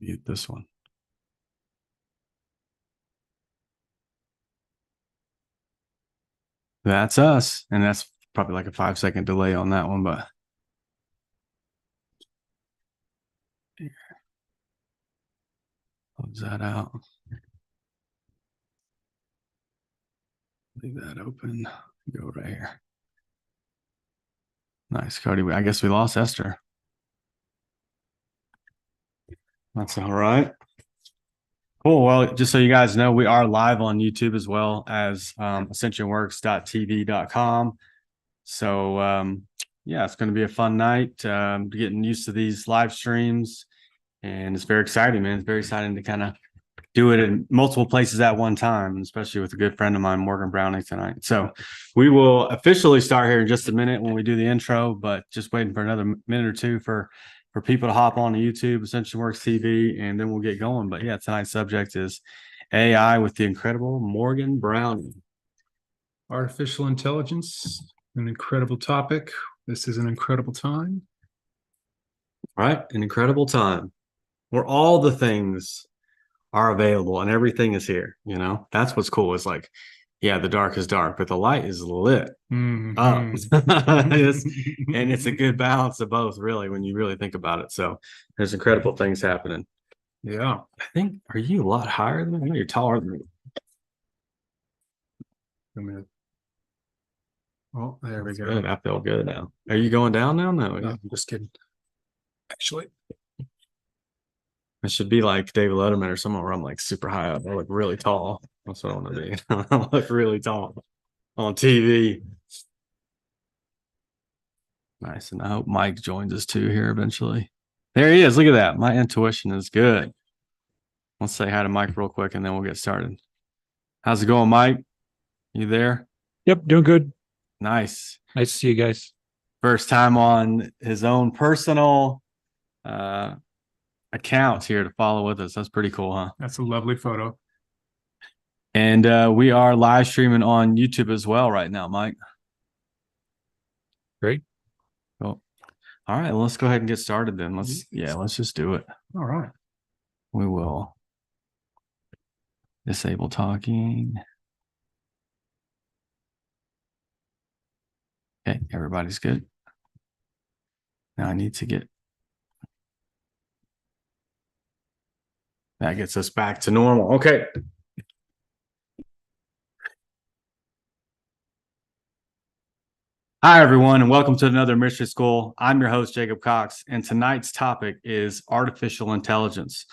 mute this one. That's us. And that's probably like a 5-second delay on that one, but close that out. Leave that open. Go right here. Nice, Cody. I guess we lost Esther. That's all right. Cool. Well, just so you guys know, we are live on YouTube as well as ascensionworks.tv.com. So, yeah, it's going to be a fun night. Getting used to these live streams, and it's very exciting, man. It's very exciting to kind of do it in multiple places at one time, especially with a good friend of mine, Morgan Browning, tonight. So we will officially start here in just a minute when we do the intro, but just waiting for another minute or two for people to hop on to YouTube, Ascension Works TV, and then we'll get going. But yeah, tonight's subject is AI with the incredible Morgan Browning. Artificial intelligence, an incredible topic. This is an incredible time. Right, an incredible time where all the things are available and everything is here. You know, that's what's cool. It's like, yeah, the dark is dark, but the light is lit up. And it's a good balance of both, really, when you really think about it. So there's incredible things happening. Yeah. I think, are you a lot higher than me? I know you're taller than me. Oh, there we go. Good. I feel good now. Are you going down now? No, I'm just kidding. Actually, I should be like David Letterman or someone where I'm like super high up. I look really tall. That's what I want to be. I look really tall on TV. Nice. And I hope Mike joins us too here eventually. There he is. Look at that. My intuition is good. Let's say hi to Mike real quick and then we'll get started. How's it going, Mike? You there? Yep, doing good. Nice. Nice to see you guys. First time on his own personal account here to follow with us. That's pretty cool, huh? That's a lovely photo. And we are live streaming on YouTube as well right now, Mike. Great. Cool. All right, well, let's go ahead and get started then. Let's just do it. All right. We will disable talking. Okay, everybody's good. Now I need to get that gets us back to normal. Okay. Hi, everyone, and welcome to another Mystery School. I'm your host, Jacob Cox, and tonight's topic is artificial intelligence.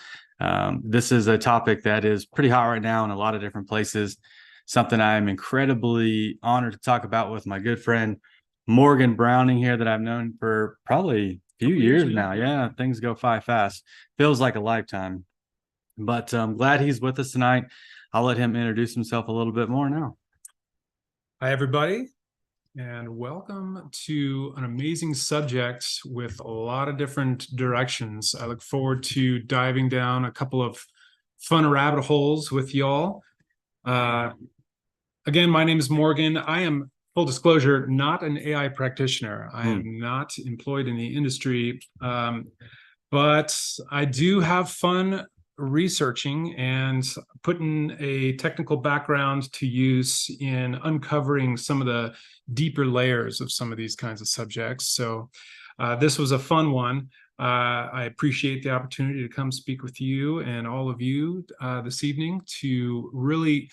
This is a topic that is pretty hot right now in a lot of different places, something I am incredibly honored to talk about with my good friend, Morgan Browning here, that I've known for probably a few years now. Yeah, things go fast. Feels like a lifetime. But I'm glad he's with us tonight. I'll let him introduce himself a little bit more now. Hi, everybody, and welcome to an amazing subject with a lot of different directions. I look forward to diving down a couple of fun rabbit holes with y'all. Again, my name is Morgan. I am, full disclosure, not an AI practitioner. I am not employed in the industry, but I do have fun researching and putting a technical background to use in uncovering some of the deeper layers of some of these kinds of subjects. So this was a fun one. I appreciate the opportunity to come speak with you and all of you this evening to really,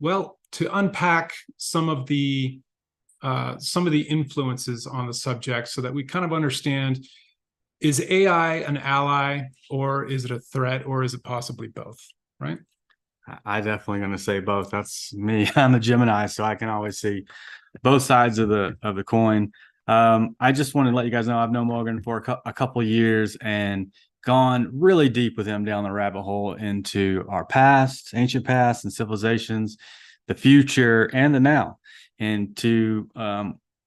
well, to unpack some of the influences on the subject so that we kind of understand, is AI an ally, or is it a threat, or is it possibly both, right? I definitely going to say both. That's me. I'm a Gemini, so I can always see both sides of the coin. I just want to let you guys know I've known Morgan for a couple of years and gone really deep with him down the rabbit hole into our past, ancient past and civilizations, the future and the now. And to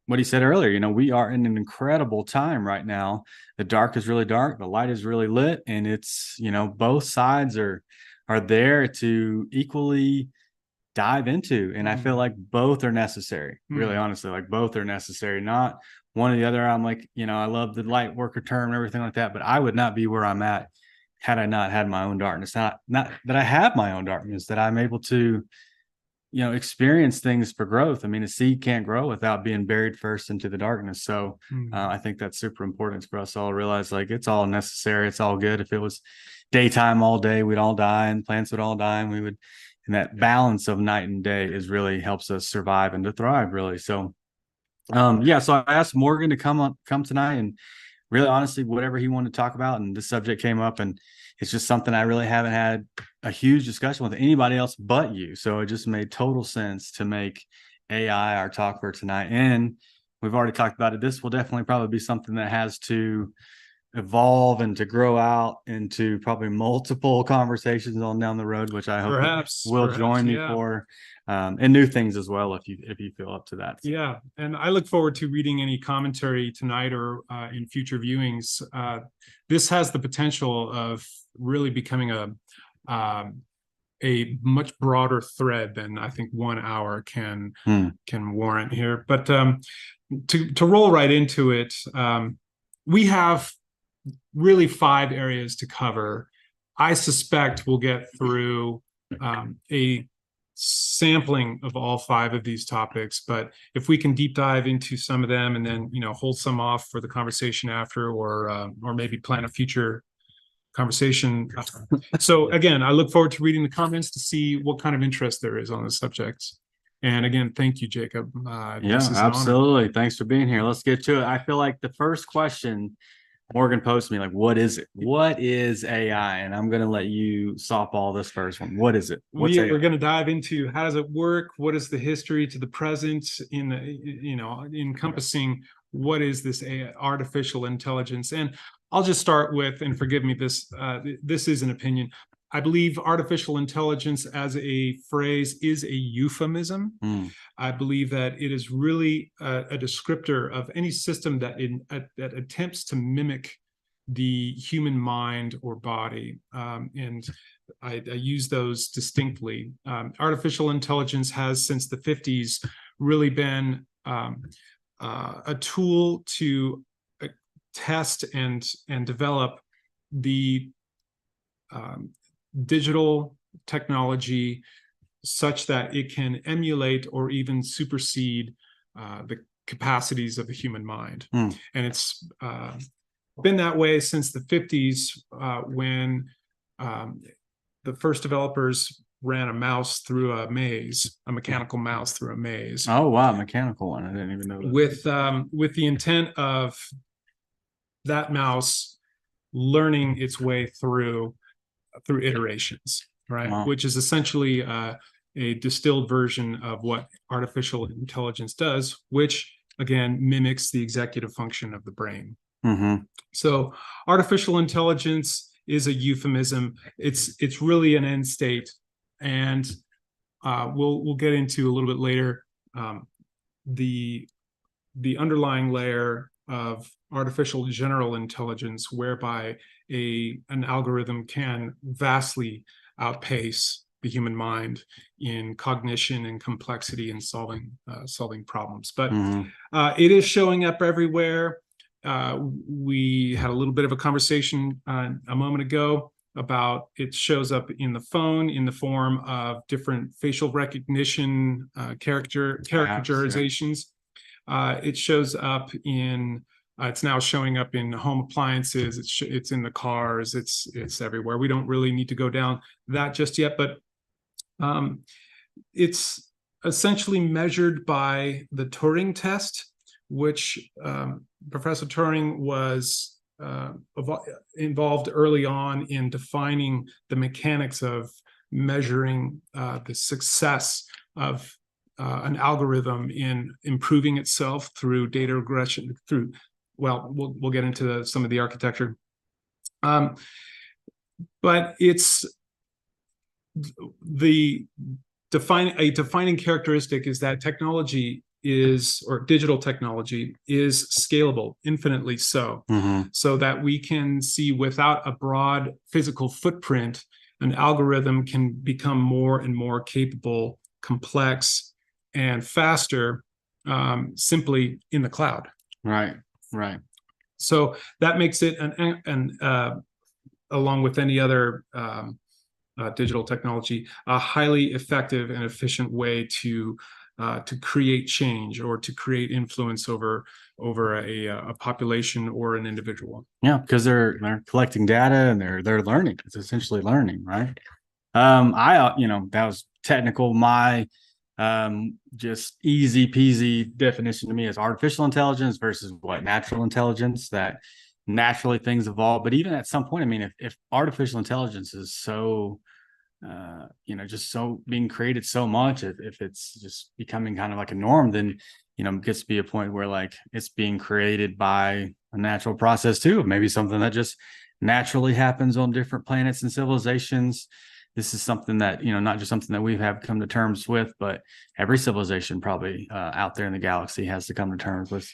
what he said earlier, you know, we are in an incredible time right now. The dark is really dark, the light is really lit, and it's, you know, both sides are there to equally dive into. And I feel like both are necessary, really honestly, like both are necessary, not one or the other. I'm like, you know, I love the light worker term and everything like that, but I would not be where I'm at had I not had my own darkness. Not that I have my own darkness, that I'm able to, experience things for growth. I mean, a seed can't grow without being buried first into the darkness. So I think that's super important for us all to realize, like, it's all necessary. It's all good. If it was daytime all day, we'd all die and plants would all die, and and that balance of night and day really helps us survive and to thrive, really. So so I asked Morgan to come tonight, and really honestly, whatever he wanted to talk about, and this subject came up, and it's just something I really haven't had a huge discussion with anybody else but you. So it just made total sense to make AI our talk for tonight. And we've already talked about it. This will definitely probably be something that has to evolve and to grow out into probably multiple conversations on down the road, which I hope will join me for, and new things as well, if you feel up to that. Yeah, and I look forward to reading any commentary tonight or in future viewings. This has the potential of really becoming a much broader thread than I think 1 hour can warrant here. But to roll right into it, we have really 5 areas to cover. I suspect we'll get through a sampling of all 5 of these topics, but if we can deep dive into some of them and then hold some off for the conversation after, or maybe plan a future conversation. So again, I look forward to reading the comments to see what kind of interest there is on the subject. And again, thank you, Jacob. Yeah, absolutely. Thanks for being here. Let's get to it. I feel like the first question Morgan posted me, like, what is it? What is AI? And I'm going to let you softball this first one. What is it? We're going to dive into how does it work? What is the history to the present in encompassing what is this artificial intelligence? And I'll just start with, and forgive me, this is an opinion. I believe artificial intelligence as a phrase is a euphemism. I believe that it is really a descriptor of any system that attempts to mimic the human mind or body. And I use those distinctly. Artificial intelligence has, since the 50s, really been a tool to test and develop the digital technology such that it can emulate or even supersede the capacities of the human mind. And it's been that way since the 50s, when the first developers ran a mouse through a maze, a mechanical mouse through a maze. Oh, wow, mechanical one. I didn't even know that. With the intent of that mouse learning its way through iterations, right? Wow. Which is essentially a distilled version of what artificial intelligence does, which again mimics the executive function of the brain. So artificial intelligence is a euphemism. It's really an end state, and we'll get into a little bit later the underlying layer of artificial general intelligence, whereby an algorithm can vastly outpace the human mind in cognition and complexity and solving problems. But it is showing up everywhere. We had a little bit of a conversation a moment ago about it shows up in the phone in the form of different facial recognition characterizations. It shows up in it's now showing up in home appliances. It's in the cars. It's everywhere. We don't really need to go down that just yet, but it's essentially measured by the Turing test, which Professor Turing was involved early on in defining the mechanics of measuring the success of an algorithm in improving itself through data regression. We'll get into some of the architecture, but it's a defining characteristic is that technology or digital technology is scalable, infinitely so, so that we can see without a broad physical footprint, an algorithm can become more and more capable, complex, and faster simply in the cloud. Right. So that makes it along with any other digital technology, a highly effective and efficient way to create change or to create influence over a population or an individual. Yeah, because they're collecting data and they're learning. It's essentially learning, right? That was technical. My just easy peasy definition to me is artificial intelligence versus what natural intelligence, that naturally things evolve. But even at some point, I mean, if artificial intelligence is so just so being created so much, if it's just becoming kind of like a norm, then it gets to be a point where like it's being created by a natural process too, maybe something that just naturally happens on different planets and civilizations. This is something that not just something that we have come to terms with, but every civilization probably out there in the galaxy has to come to terms with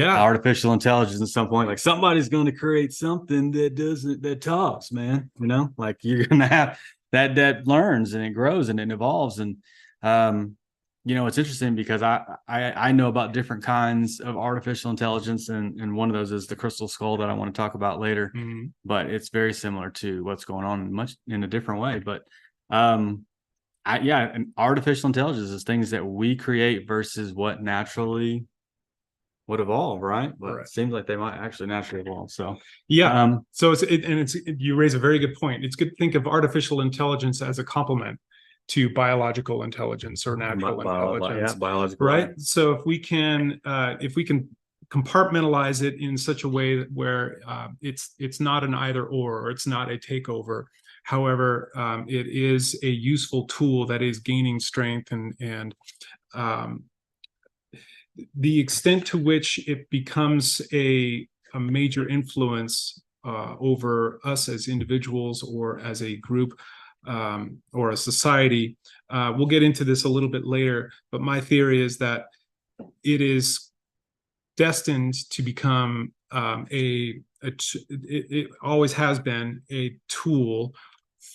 artificial intelligence at some point. Like somebody's going to create something that talks, man. Like you're going to have that learns and it grows and it evolves. And it's interesting because I know about different kinds of artificial intelligence, and one of those is the crystal skull that I want to talk about later. Mm-hmm. But it's very similar to what's going on, much in a different way. But and artificial intelligence is things that we create versus what naturally would evolve, right? But it seems like they might actually naturally evolve. So so you raise a very good point. It's good to think of artificial intelligence as a complement to biological intelligence or natural intelligence. Biological, right? So if we can compartmentalize it in such a way where it's not an either or it's not a takeover. However, it is a useful tool that is gaining strength, and the extent to which it becomes a major influence over us as individuals or as a group or a society. We'll get into this a little bit later, but my theory is that it is destined to become it always has been a tool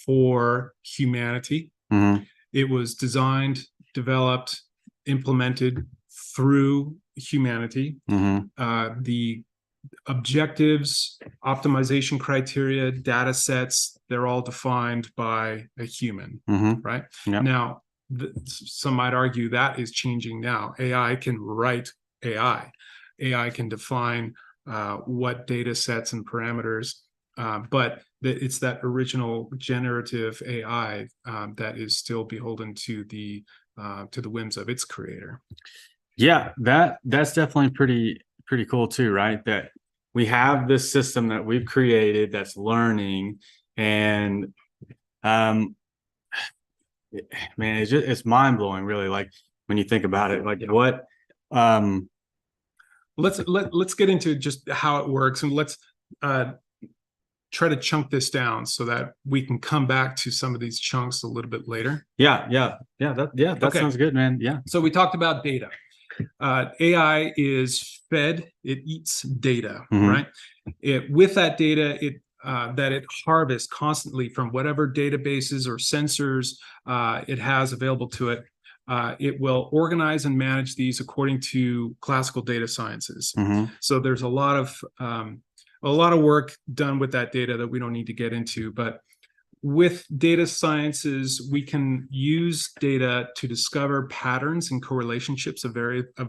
for humanity. Mm-hmm. It was designed, developed, implemented through humanity. Mm-hmm. The objectives, optimization criteria, data sets, they're all defined by a human, mm-hmm. right? Yep. Now, some might argue that is changing now. AI can write AI. AI can define what data sets and parameters, but it's that original generative AI that is still beholden to the whims of its creator. Yeah, that's definitely pretty cool too, right? That we have this system that we've created that's learning, and man, it's mind blowing, really. Like when you think about it, like what. Let's get into just how it works, and let's try to chunk this down so that we can come back to some of these chunks a little bit later. That sounds good, man. Yeah. So we talked about data. AI is fed, it eats data, mm-hmm. right? With that data, that it harvests constantly from whatever databases or sensors it has available to it. It will organize and manage these according to classical data sciences. Mm-hmm. So there's a lot of work done with that data that we don't need to get into, but with data sciences, we can use data to discover patterns and correlationships of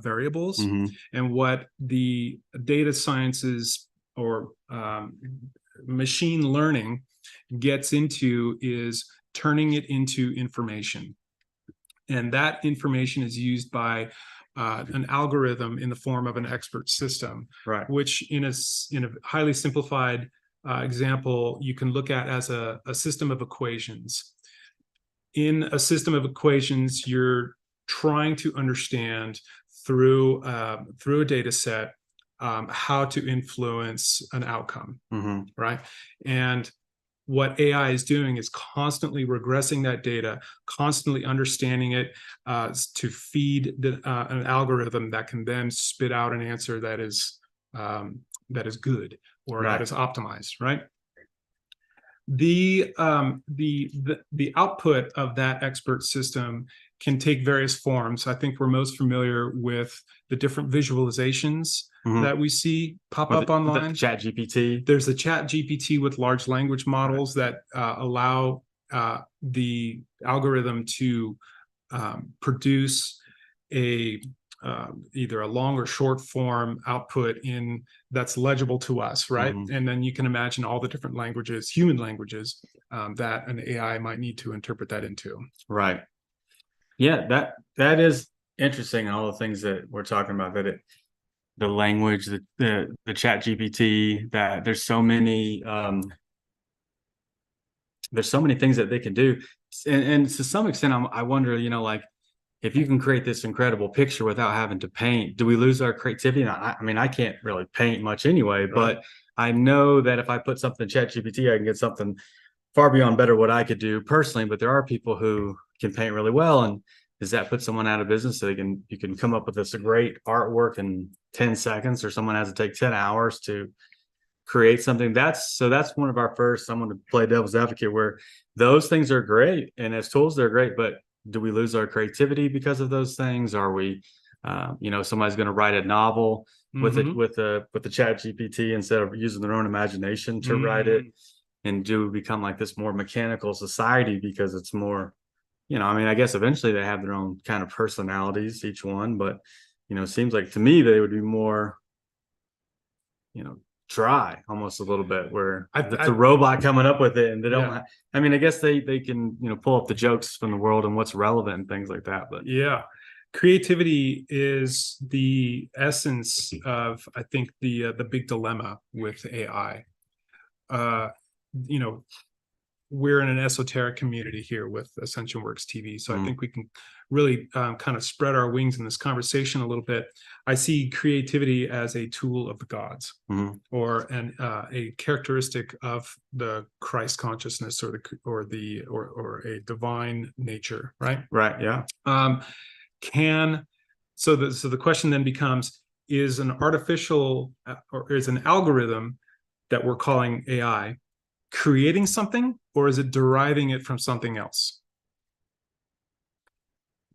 variables. Mm-hmm. And what the data sciences or machine learning gets into is turning it into information. And that information is used by an algorithm in the form of an expert system, right? Which in a highly simplified example, you can look at as a system of equations. In a system of equations, you're trying to understand through a data set how to influence an outcome, mm-hmm. right? And what AI is doing is constantly regressing that data, constantly understanding it to feed an algorithm that can then spit out an answer that is good or that is optimized, right? The output of that expert system can take various forms. I think we're most familiar with the different visualizations that we see pop Or up online. Chat GPT. There's the Chat GPT with large language models that allow the algorithm to produce a either a long or short form output in that's legible to us, right? And then you can imagine all the different languages, human languages, that an AI might need to interpret that into. Right. Yeah, that is interesting. And all the things that we're talking about, that the language, the Chat GPT, that there's so many things that they can do. And to some extent, I wonder, like, if you can create this incredible picture without having to paint, do we lose our creativity? And I mean, I can't really paint much anyway, but I know that if I put something in Chat GPT, I can get something far beyond better what I could do personally. But there are people who can paint really well, and does that put someone out of business? So you can come up with this great artwork in 10 seconds, or someone has to take 10 hours to create something. That's one of our first. I'm going to play devil's advocate, where those things are great, and as tools they're great, but do we lose our creativity because of those things? Are we, somebody's going to write a novel with the Chat GPT instead of using their own imagination to write it, and do we become like this more mechanical society because it's more, I mean, I guess eventually they have their own kind of personalities, each one, but it seems like to me they would be more, dry almost a little bit, where it's a robot coming up with it, and they don't I mean, I guess they can pull up the jokes from the world and what's relevant and things like that, but creativity is the essence of, I think, the big dilemma with AI. We're in an esoteric community here with Ascension Works TV, so I think we can really kind of spread our wings in this conversation a little bit. I see creativity as a tool of the gods, or a characteristic of the Christ consciousness, or a divine nature, right? Right. Yeah. So the question then becomes: is an artificial or is an algorithm that we're calling AI creating something, or is it deriving it from something else?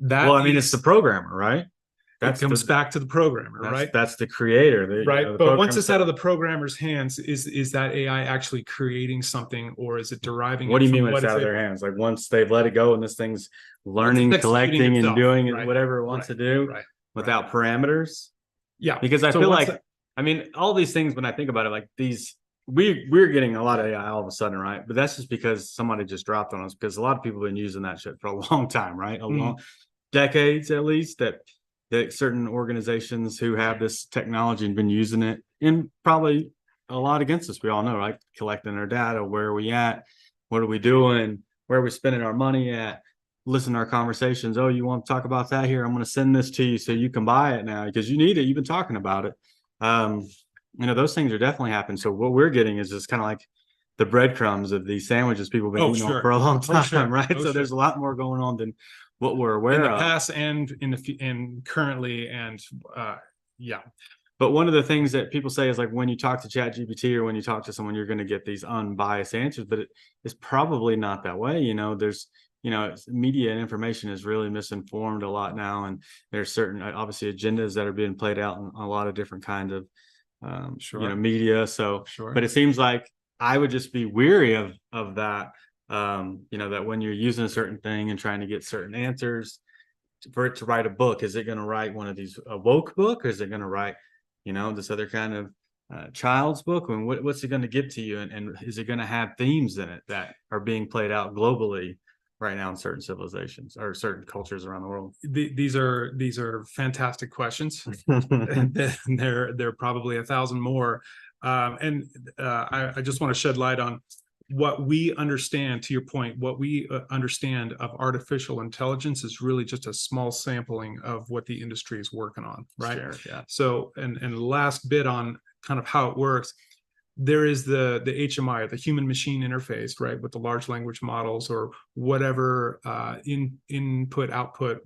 It's the programmer, right? That comes back to the programmer, right? That's the creator, right? But once it's out of the programmer's hands, is that AI actually creating something, or is it deriving? What do you mean when it's out of their hands? Like once they've let it go and this thing's learning, collecting, and doing it, whatever it wants to do, without parameters? Yeah, because I feel like, I mean, all these things, when I think about it, like these. We're getting a lot of AI all of a sudden, right? But that's just because somebody just dropped on us, because a lot of people have been using that shit for a long time, right? Long decades at least, that certain organizations who have this technology and been using it, and probably a lot against us. We all know, right? Collecting our data, where are we at? What are we doing? Where are we spending our money at? Listen to our conversations. Oh, you want to talk about that? Here, I'm going to send this to you so you can buy it now because you need it. You've been talking about it. Those things are definitely happening. So what we're getting is just kind of like the breadcrumbs of these sandwiches people have been eating on for a long time, right? So there's a lot more going on than what we're aware of. In the past and and currently, and But one of the things that people say is, like, when you talk to Chat GPT or when you talk to someone, you're going to get these unbiased answers, but it's probably not that way. There's media and information is really misinformed a lot now, and there's certain obviously agendas that are being played out in a lot of different kinds of media. So, but it seems like I would just be weary of that. That when you're using a certain thing and trying to get certain answers for it to write a book, is it going to write one of these a woke book, or is it going to write, this other kind of child's book? And what's it going to give to you? And is it going to have themes in it that are being played out globally right now in certain civilizations or certain cultures around the world? These are fantastic questions. And there are probably 1,000 more. I just want to shed light on what we understand. To your point, what we understand of artificial intelligence is really just a small sampling of what the industry is working on, right? Sure, yeah. So, and the last bit on kind of how it works, there is the HMI, or the human machine interface, right, with the large language models or whatever input output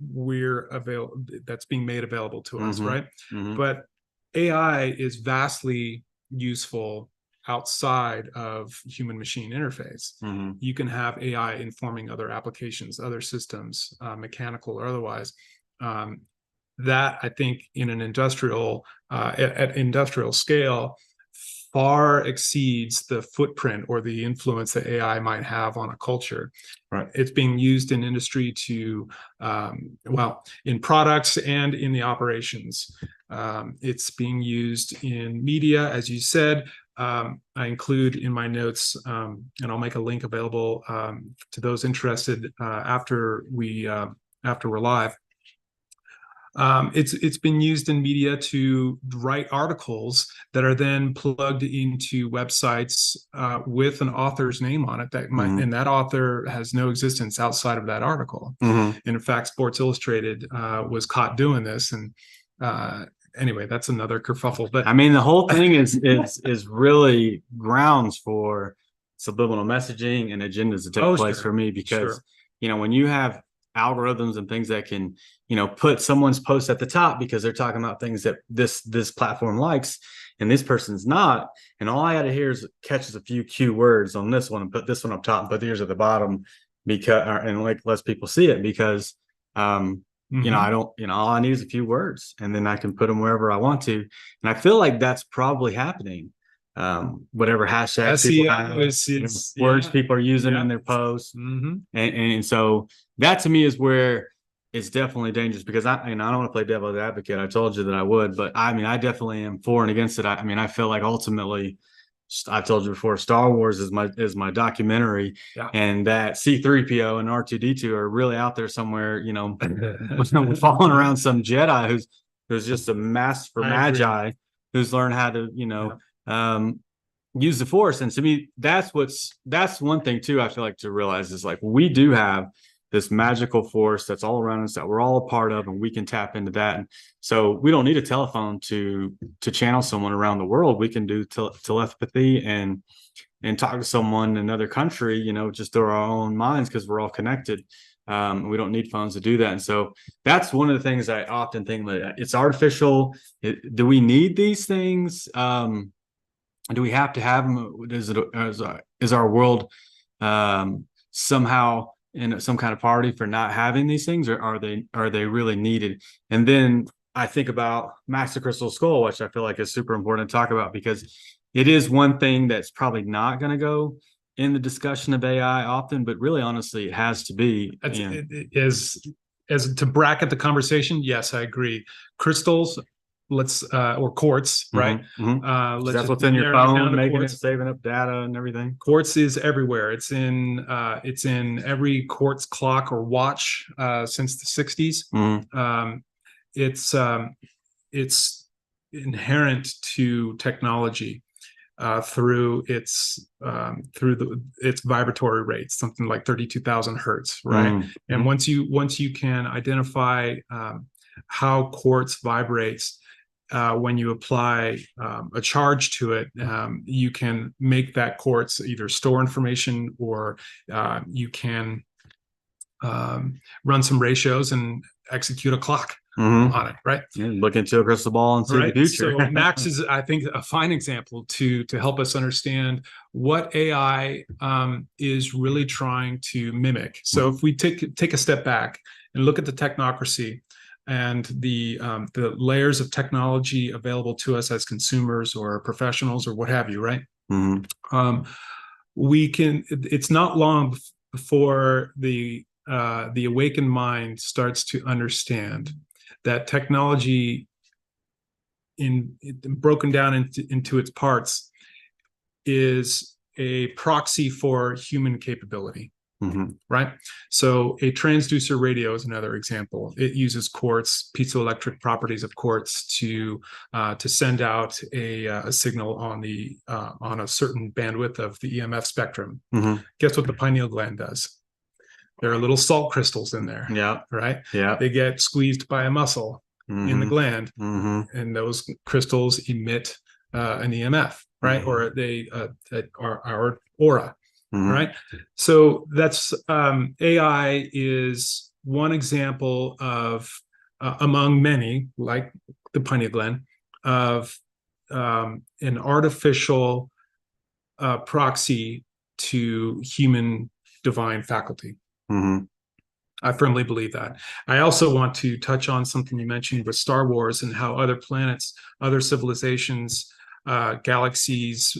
that's being made available to us, right? But AI is vastly useful outside of human machine interface. You can have AI informing other applications, other systems, mechanical or otherwise. that I think in an industrial at industrial scale far exceeds the footprint or the influence that AI might have on a culture. Right. It's being used in industry to, well, in products and in the operations. It's being used in media, as you said. I include in my notes, and I'll make a link available to those interested after we're live. It's been used in media to write articles that are then plugged into websites with an author's name on it that might, and that author has no existence outside of that article. And in fact, Sports Illustrated was caught doing this, and anyway, that's another kerfuffle. But I mean, the whole thing is really grounds for subliminal messaging and agendas to take place for me, because you know, when you have algorithms and things that can, you know, put someone's post at the top because they're talking about things that this platform likes and this person's not, and all I got to hear is catches a few keywords on this one and put this one up top and put yours at the bottom, because and like lets people see it, because you know, I don't, you know, all I need is a few words and then I can put them wherever I want to. And I feel like that's probably happening. Whatever hashtags people have, words people are using in their posts. And so that to me is where it's definitely dangerous, because I don't want to play devil's advocate. I told you that I would, but I mean, I definitely am for and against it. I mean, I feel like ultimately, I told you before, Star Wars is my documentary, and that C-3PO and R2-D2 are really out there somewhere, you know, following around some Jedi who's just a master for magi, who's learned how to, you know, use the Force. And to me, that's one thing too, I feel like, to realize is like, we do have this magical force that's all around us that we're all a part of, and we can tap into that. And so we don't need a telephone to channel someone around the world. We can do telepathy and talk to someone in another country, you know, just through our own minds, because we're all connected. We don't need phones to do that. And so that's one of the things I often think, that it's artificial. Do we need these things? Do we have to have them? Is our world somehow in some kind of party for not having these things, or are they really needed? And then I think about Master Crystal Skull, which I feel like is super important to talk about, because it is one thing that's probably not going to go in the discussion of AI often, but really, honestly, it has to be. As to bracket the conversation, yes, I agree. Crystals, or quartz, right? That's what's in your phone, making it, saving up data and everything. Quartz is everywhere. It's in every quartz clock or watch since the 60s. It's inherent to technology through its vibratory rates, something like 32,000 hertz, right? And once you can identify how quartz vibrates, when you apply a charge to it, you can make that quartz either store information, or you can run some ratios and execute a clock on it, right? Look into a crystal ball and see the future. So Max is, I think, a fine example to help us understand what AI is really trying to mimic. So if we take a step back and look at the technocracy and the layers of technology available to us as consumers or professionals or what have you, right? It's not long before the awakened mind starts to understand that technology, broken down into its parts, is a proxy for human capability. Right. So a transducer radio is another example. It uses quartz, piezoelectric properties of quartz, to send out a signal on a certain bandwidth of the EMF spectrum. Guess what the pineal gland does? There are little salt crystals in there. Right. They get squeezed by a muscle in the gland, and those crystals emit an EMF, right? Or they our aura. Right. So that's AI is one example of among many, like the pineal gland, of an artificial proxy to human divine faculty. I firmly believe that. I also want to touch on something you mentioned with Star Wars and how other planets, other civilizations, galaxies,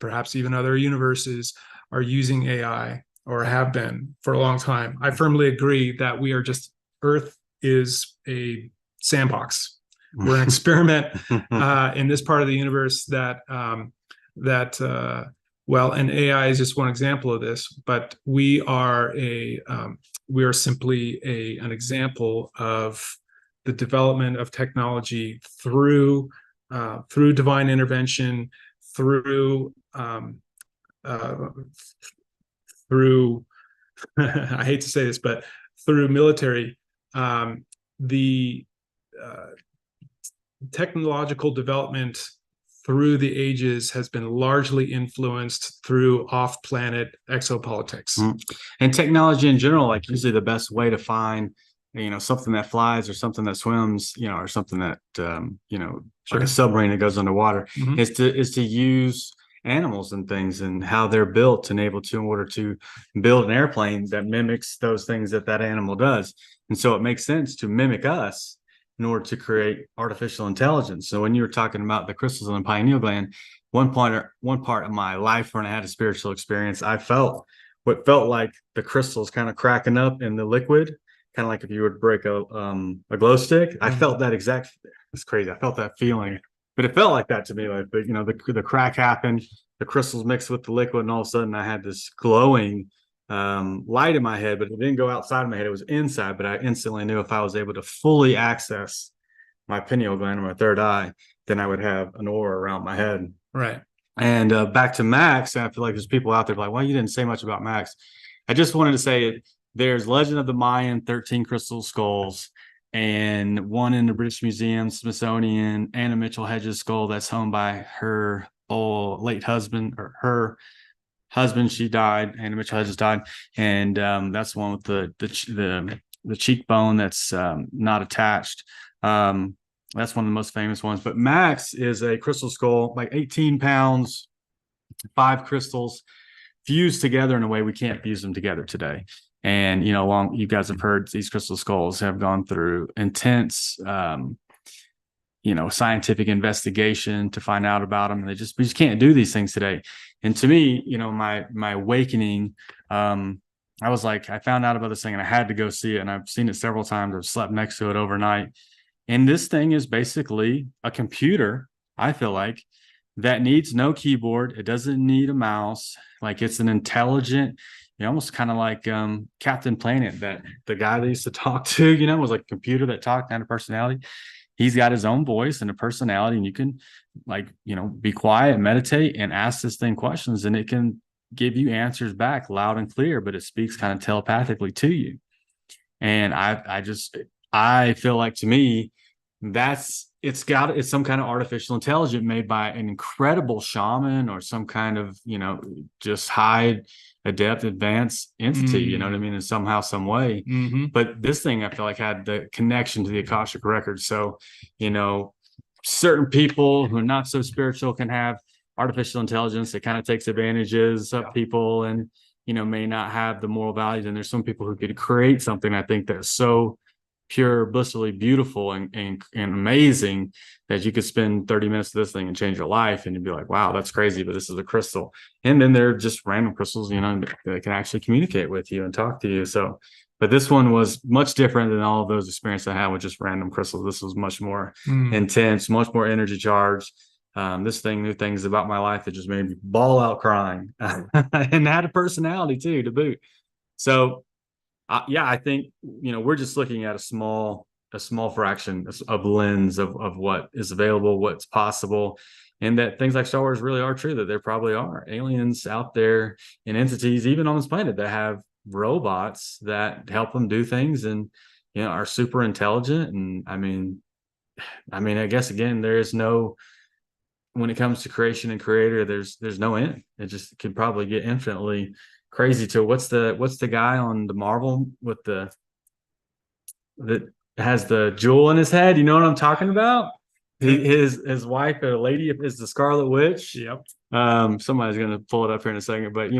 perhaps even other universes are using AI or have been for a long time. I firmly agree that we are just, Earth is a sandbox. We're an experiment in this part of the universe well, and AI is just one example of this, but we are simply an example of the development of technology through divine intervention, through uh, through I hate to say this, but through military, the uh, technological development through the ages has been largely influenced through off-planet exopolitics. And technology in general, like usually the best way to find, something that flies or something that swims, or something that, Sure. like a submarine that goes underwater, Mhm. is to use animals and things and how they're built and able to, in order to build an airplane that mimics those things that that animal does. And so it makes sense to mimic us in order to create artificial intelligence. So when you were talking about the crystals in the pineal gland, one part of my life when I had a spiritual experience, I felt what felt like the crystals kind of cracking up in the liquid, kind of like if you would break a glow stick. I felt that exact. It's crazy. I felt that feeling, but it felt like that to me. Like the crack happened, the crystals mixed with the liquid, and all of a sudden I had this glowing light in my head, but it didn't go outside my head. It was inside. But I instantly knew if I was able to fully access my pineal gland or my third eye, then I would have an aura around my head. Right. And back to Max, I feel like there's people out there like, well, you didn't say much about Max. I just wanted to say there's Legend of the Mayan, 13 crystal skulls, and one in the British Museum, Smithsonian, Anna Mitchell Hedges skull that's owned by her late husband, or her husband. She died. Anna Mitchell Hedges died, and that's one with the cheekbone that's not attached. That's one of the most famous ones. But Max is a crystal skull, like 18 pounds, 5 crystals fused together in a way we can't fuse them together today. And you guys have heard these crystal skulls have gone through intense, scientific investigation to find out about them. And we just can't do these things today. And to me, my awakening, I was like, I found out about this thing and I had to go see it. And I've seen it several times. I've slept next to it overnight. And this thing is basically a computer, I feel like, that needs no keyboard. It doesn't need a mouse. Like, it's an intelligent, almost kind of like Captain Planet, that the guy they used to talk to, was like a computer that talked, kind of personality. He's got his own voice and a personality, and you can be quiet, meditate, and ask this thing questions, and it can give you answers back loud and clear, but it speaks kind of telepathically to you. And I feel like, to me, it's some kind of artificial intelligence made by an incredible shaman or some kind of just high adept advanced entity, you know what I mean, in somehow, some way. But this thing, I feel like, had the connection to the Akashic records. So certain people who are not so spiritual can have artificial intelligence that kind of takes advantages of people and may not have the moral values. And there's some people who could create something, I think, that's so pure, blissfully beautiful and amazing that you could spend 30 minutes of this thing and change your life, and you'd be like, wow, that's crazy, but this is a crystal. And then they're just random crystals, that can actually communicate with you and talk to you. So, but this one was much different than all of those experiences I had with just random crystals. This was much more intense, much more energy charged. This thing knew things about my life that just made me bawl out crying and had a personality too, to boot. So yeah, I think we're just looking at a small fraction of lens of what is available, what's possible, and that things like Star Wars really are true. That there probably are aliens out there and entities, even on this planet, that have robots that help them do things, and are super intelligent. And I mean, I guess again, there is no, when it comes to creation and creator, there's no end. It just could probably get infinitely crazy. To what's the guy on the Marvel with that has the jewel in his head? You know what I'm talking about? His wife, a lady, is the Scarlet Witch. Yep. Somebody's gonna pull it up here in a second, but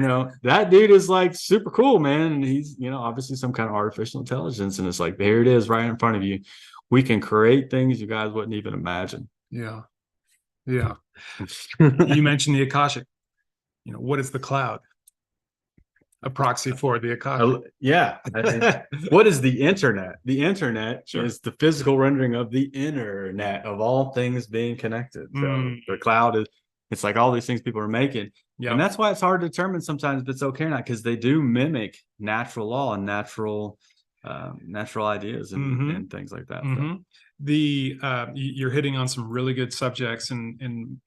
that dude is like super cool, man. And he's obviously some kind of artificial intelligence, and it's like here it is right in front of you. We can create things you guys wouldn't even imagine. Yeah. Yeah. You mentioned the Akashic. What is the cloud? A proxy for the Akashic. Yeah. What is the internet? The internet Sure. is the physical rendering of the internet of all things being connected. So the cloud it's like all these things people are making. Yeah. And that's why it's hard to determine sometimes if it's okay or not, because they do mimic natural law and natural ideas and things like that. You're hitting on some really good subjects, and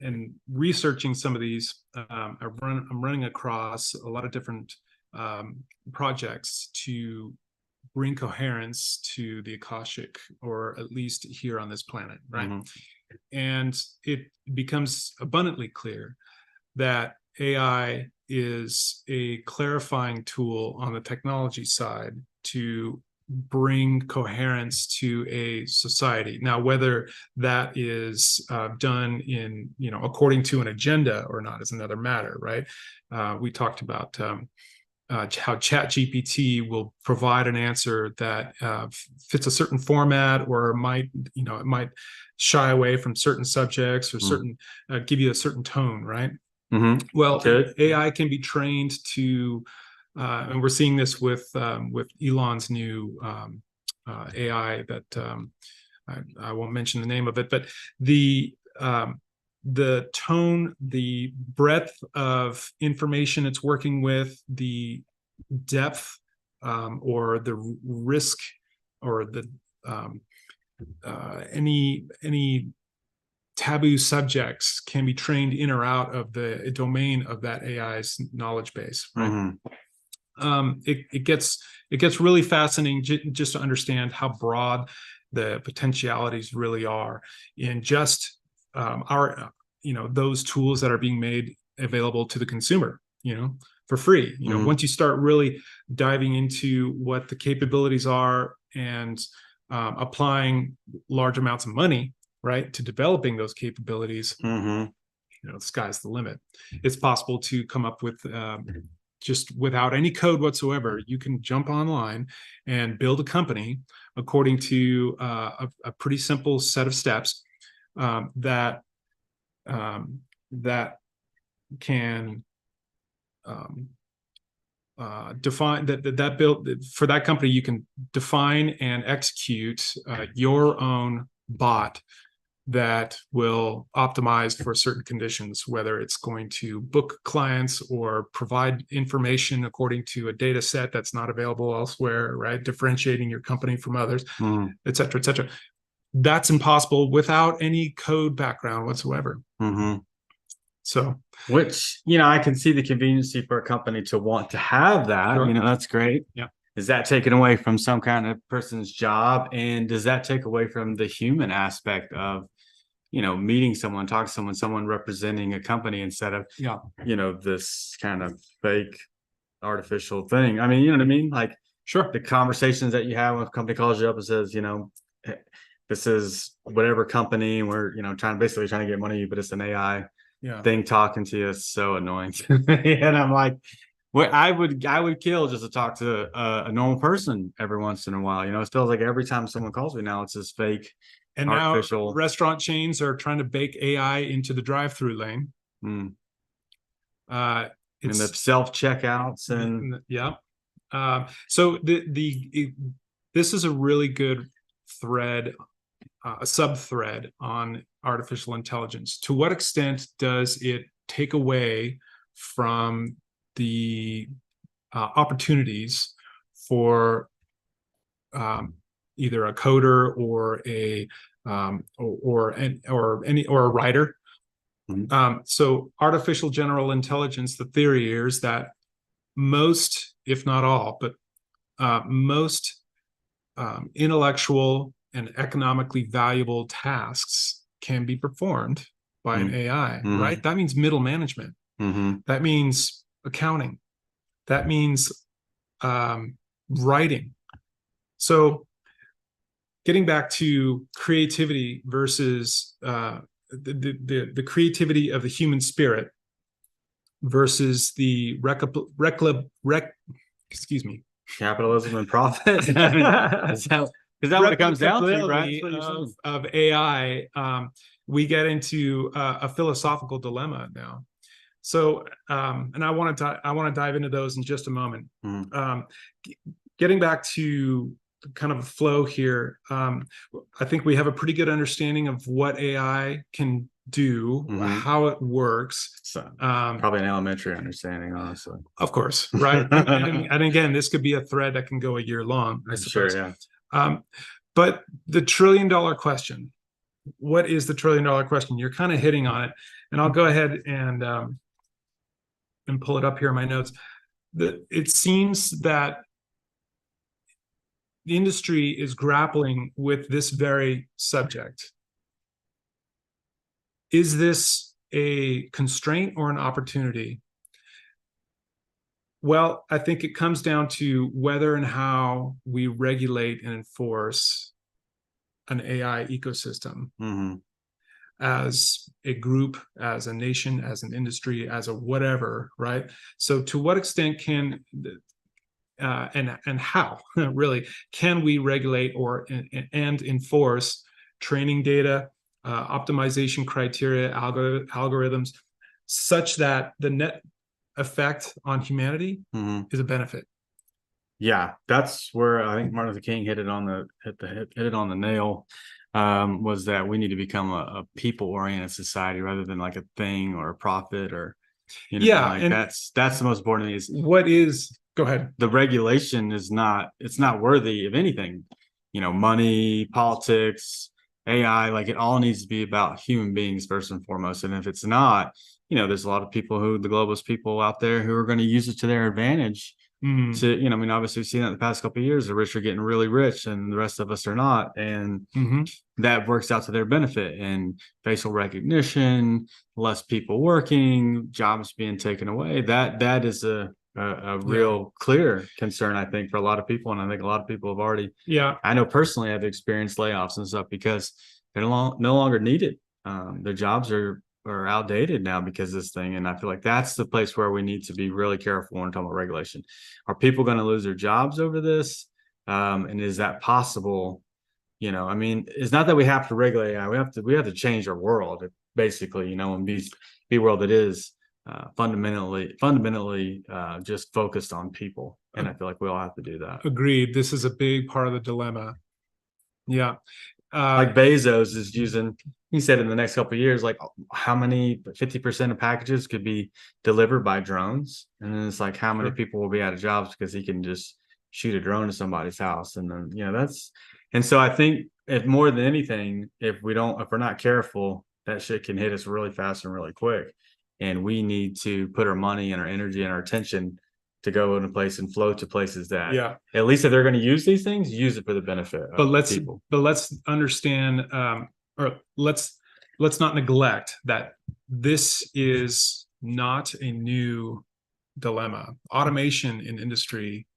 researching some of these. I'm running across a lot of different projects to bring coherence to the Akashic, or at least here on this planet, right? And it becomes abundantly clear that AI is a clarifying tool on the technology side to bring coherence to a society. Now, whether that is done in, according to an agenda or not is another matter, right? We talked about how ChatGPT will provide an answer that fits a certain format, or it might shy away from certain subjects, or certain give you a certain tone, right? Well, AI can be trained to, and we're seeing this with Elon's new AI that I won't mention the name of it, but the tone, the breadth of information it's working with, the depth or the risk, or the any taboo subjects can be trained in or out of the domain of that AI's knowledge base, right? It gets really fascinating just to understand how broad the potentialities really are in just those tools that are being made available to the consumer, for free. Once you start really diving into what the capabilities are and applying large amounts of money, right, to developing those capabilities, the sky's the limit. It's possible to come up with just without any code whatsoever. You can jump online and build a company according to a pretty simple set of steps that can define that build for that company. You can define and execute your own bot that will optimize for certain conditions, whether it's going to book clients or provide information according to a data set that's not available elsewhere, right? Differentiating your company from others, et cetera, et cetera. That's impossible without any code background whatsoever. So, which, I can see the conveniency for a company to want to have that. Sure. That's great. Yeah. Is that taken away from some kind of person's job? And does that take away from the human aspect of, meeting someone, talking to someone representing a company instead of, this kind of fake artificial thing? I mean, you know what I mean? Like, sure. The conversations that you have when a company calls you up and says, this is whatever company, and we're, basically trying to get money to you, but it's an AI thing talking to you. Is so annoying. And I'm like, well, I would kill just to talk to a normal person every once in a while. It feels like every time someone calls me now, it's this fake. And artificial. Now restaurant chains are trying to bake AI into the drive-through lane. And the self-checkouts and so this is a really good thread, a sub-thread on artificial intelligence. To what extent does it take away from the opportunities for either a coder or a writer? So artificial general intelligence, the theory is that most, if not all, but most intellectual and economically valuable tasks can be performed by an AI, right? That means middle management. That means accounting. That means writing. So getting back to creativity versus the creativity of the human spirit versus the excuse me, capitalism and profit. I mean, is that what it comes down to, right? Of AI, we get into a philosophical dilemma now. So, and I want to dive into those in just a moment. Getting back to kind of a flow here, I think we have a pretty good understanding of what AI can do, how it works. So, probably an elementary understanding, honestly. Of course, right? and again, this could be a thread that can go a year long, I suppose. Sure, yeah. But the $1 trillion question, what is the $1 trillion question? You're kind of hitting on it, and I'll go ahead and pull it up here in my notes. It seems that the industry is grappling with this very subject. Is this a constraint or an opportunity? Well, I think it comes down to whether and how we regulate and enforce an AI ecosystem as a group, as a nation, as an industry, as a whatever, right? So to what extent can and how really can we regulate and enforce training data, optimization criteria, algorithms, such that the net effect on humanity is a benefit? Yeah, that's where I think Martin Luther King hit it on the nail. Was that we need to become a people-oriented society rather than like a thing or a profit or like that's the most important thing. Is what is go ahead. The regulation is not worthy of anything, money, politics, AI, like it all needs to be about human beings first and foremost. And if it's not, there's a lot of people the globalist people out there who are going to use it to their advantage. To, I mean, obviously we've seen that the past couple of years, the rich are getting really rich and the rest of us are not. And that works out to their benefit, and facial recognition, less people working, jobs being taken away. That is a real clear concern, I think, for a lot of people. And I think a lot of people have already, I know personally I've experienced layoffs and stuff because they're no longer needed. Their jobs are outdated now because of this thing. And I feel like that's the place where we need to be really careful when we're talking about regulation. Are people going to lose their jobs over this? And is that possible? I mean, it's not that we have to regulate AI. We have to change our world, basically, and be a world that is fundamentally just focused on people. And I feel like we all have to do that. Agreed. This is a big part of the dilemma. Yeah. Like Bezos is using, he said in the next couple of years, like how many 50% of packages could be delivered by drones. And then it's like how many people will be out of jobs because he can just shoot a drone to somebody's house. And then, and so I think if more than anything, if we're not careful, that shit can hit us really fast and really quick. And we need to put our money and our energy and our attention to go into place and flow to places that, at least if they're going to use these things, use it for the benefit of people. But let's understand, or let's not neglect that this is not a new dilemma. Automation in industry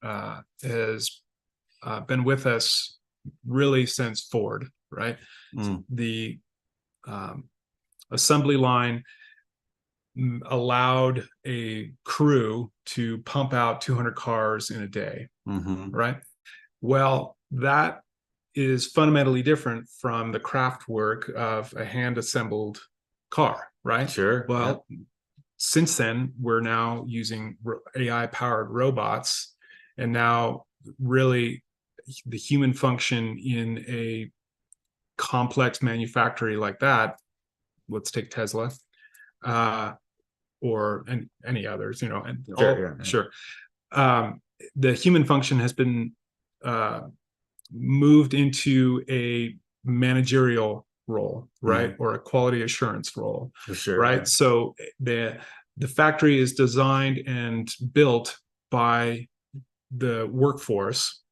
has been with us really since Ford, right? The assembly line allowed a crew to pump out 200 cars in a day, right? Well, that is fundamentally different from the craft work of a hand-assembled car, right? Sure. Well, since then, we're now using AI-powered robots, and now really the human function in a complex manufactory like that, let's take Tesla, or any others, and the human function has been moved into a managerial role, right, or a quality assurance role, right? So the factory is designed and built by the workforce,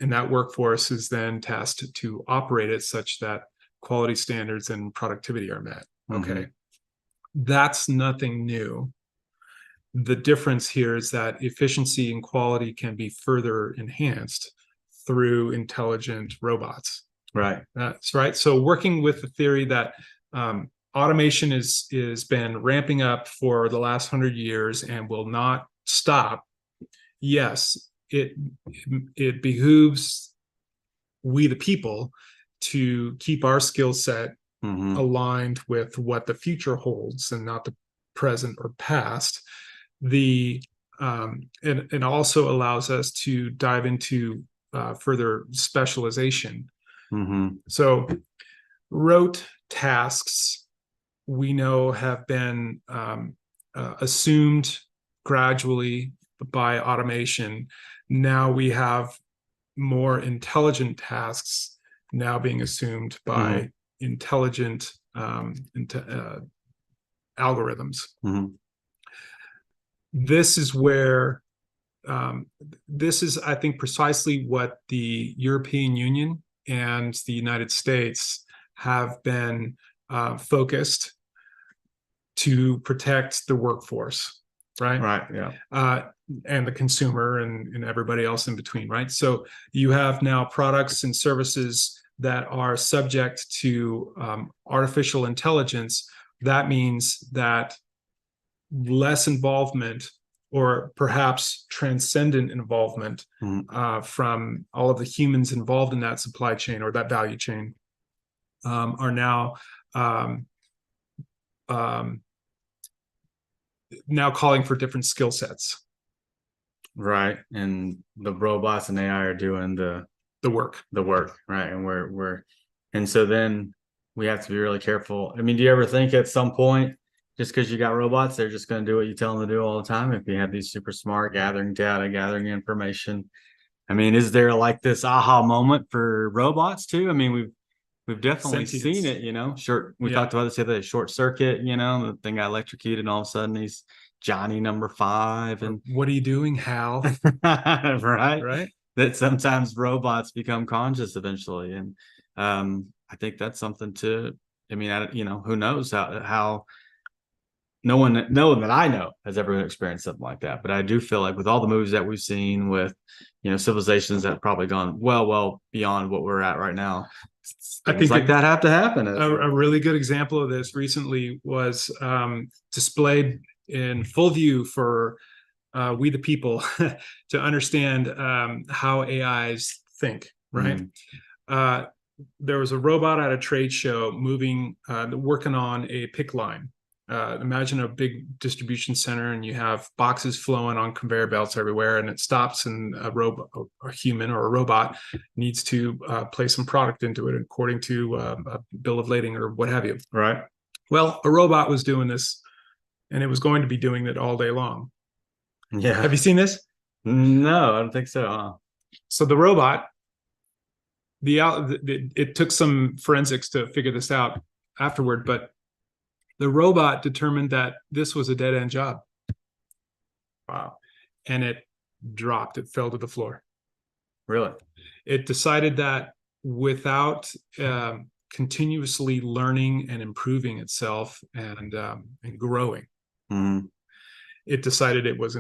and that workforce is then tasked to operate it such that quality standards and productivity are met. Okay. That's nothing new. The difference here is that efficiency and quality can be further enhanced through intelligent robots. Right. That's right. So working with the theory that automation is been ramping up for the last 100 years and will not stop. Yes, it behooves we the people to keep our skill set aligned with what the future holds and not the present or past. It also allows us to dive into further specialization. So rote tasks we know have been assumed gradually by automation. Now we have more intelligent tasks now being assumed by intelligent algorithms. This is where this is, I think, precisely what the European Union and the United States have been focused to protect the workforce, right? Right. Yeah. And the consumer and everybody else in between, right? So you have now products and services that are subject to artificial intelligence. That means that less involvement, or perhaps transcendent involvement from all of the humans involved in that supply chain or that value chain are now now calling for different skill sets. Right. And the robots and AI are doing the work. Right. And and so then we have to be really careful. I mean, do you ever think at some point, just because you got robots, they're just going to do what you tell them to do all the time? If you have these super smart, gathering data, gathering information, I mean, is there like this aha moment for robots too? I mean, we've definitely seen it, we talked about this the other day, short circuit, the thing got electrocuted and all of a sudden he's Johnny number 5. And what are you doing, Hal? Right. That sometimes robots become conscious eventually. And I think that's something to, I mean, who knows how no one that I know has ever experienced something like that. But I do feel like with all the movies that we've seen, with civilizations that have probably gone well beyond what we're at right now, I think like that have to happen. A really good example of this recently was displayed in full view for we the people to understand how AIs think, right? There was a robot at a trade show working on a pick line. Imagine a big distribution center and you have boxes flowing on conveyor belts everywhere, and it stops and a human or a robot needs to place some product into it according to a bill of lading or what have you. Right. Well, a robot was doing this, and it was going to be doing it all day long. Yeah. Have you seen this? No, I don't think so. So the robot, it took some forensics to figure this out afterward, but the robot determined that this was a dead-end job. Wow. And it dropped. It fell to the floor. Really? It decided that without continuously learning and improving itself and growing, it decided it was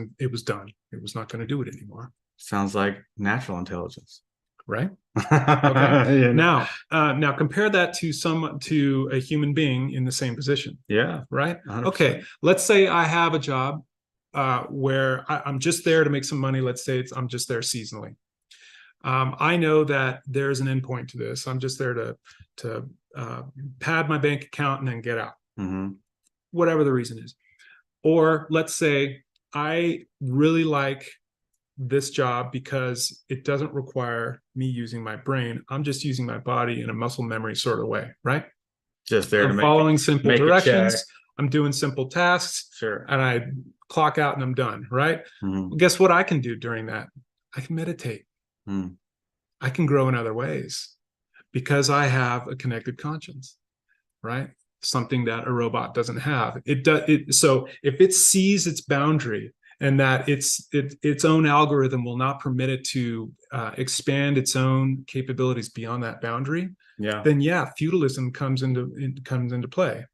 done. It was not going to do it anymore. Sounds like natural intelligence. Right. Okay. Now compare that to a human being in the same position. Yeah. Right. 100%. Okay. Let's say I have a job where I'm just there to make some money. Let's say I'm just there seasonally. I know that there's an endpoint to this. I'm just there to pad my bank account and then get out. Whatever the reason is. Or let's say I really like this job because it doesn't require me using my brain. I'm just using my body in a muscle memory sort of way, right? Just there I'm following simple directions. I'm doing simple tasks. Sure. And I clock out and I'm done, right? Well, guess what I can do during that? I can meditate. I can grow in other ways because I have a connected conscience, right? Something that a robot doesn't have. So if it sees its boundary and that its own algorithm will not permit it to expand its own capabilities beyond that boundary, then feudalism comes into play.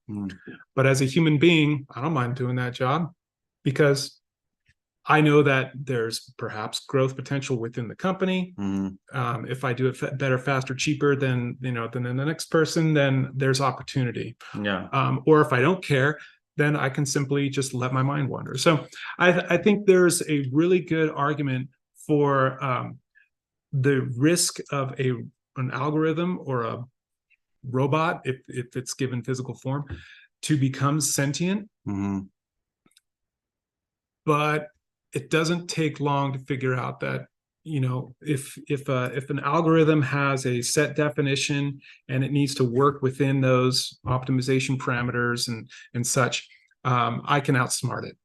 But as a human being, I don't mind doing that job because I know that there's perhaps growth potential within the company. If I do it better, faster, cheaper than than the next person, then there's opportunity. Yeah. Or if I don't care, then I can simply just let my mind wander. So I think there's a really good argument for the risk of an algorithm or a robot, if it's given physical form, to become sentient. But it doesn't take long to figure out that if an algorithm has a set definition and it needs to work within those optimization parameters and such, I can outsmart it,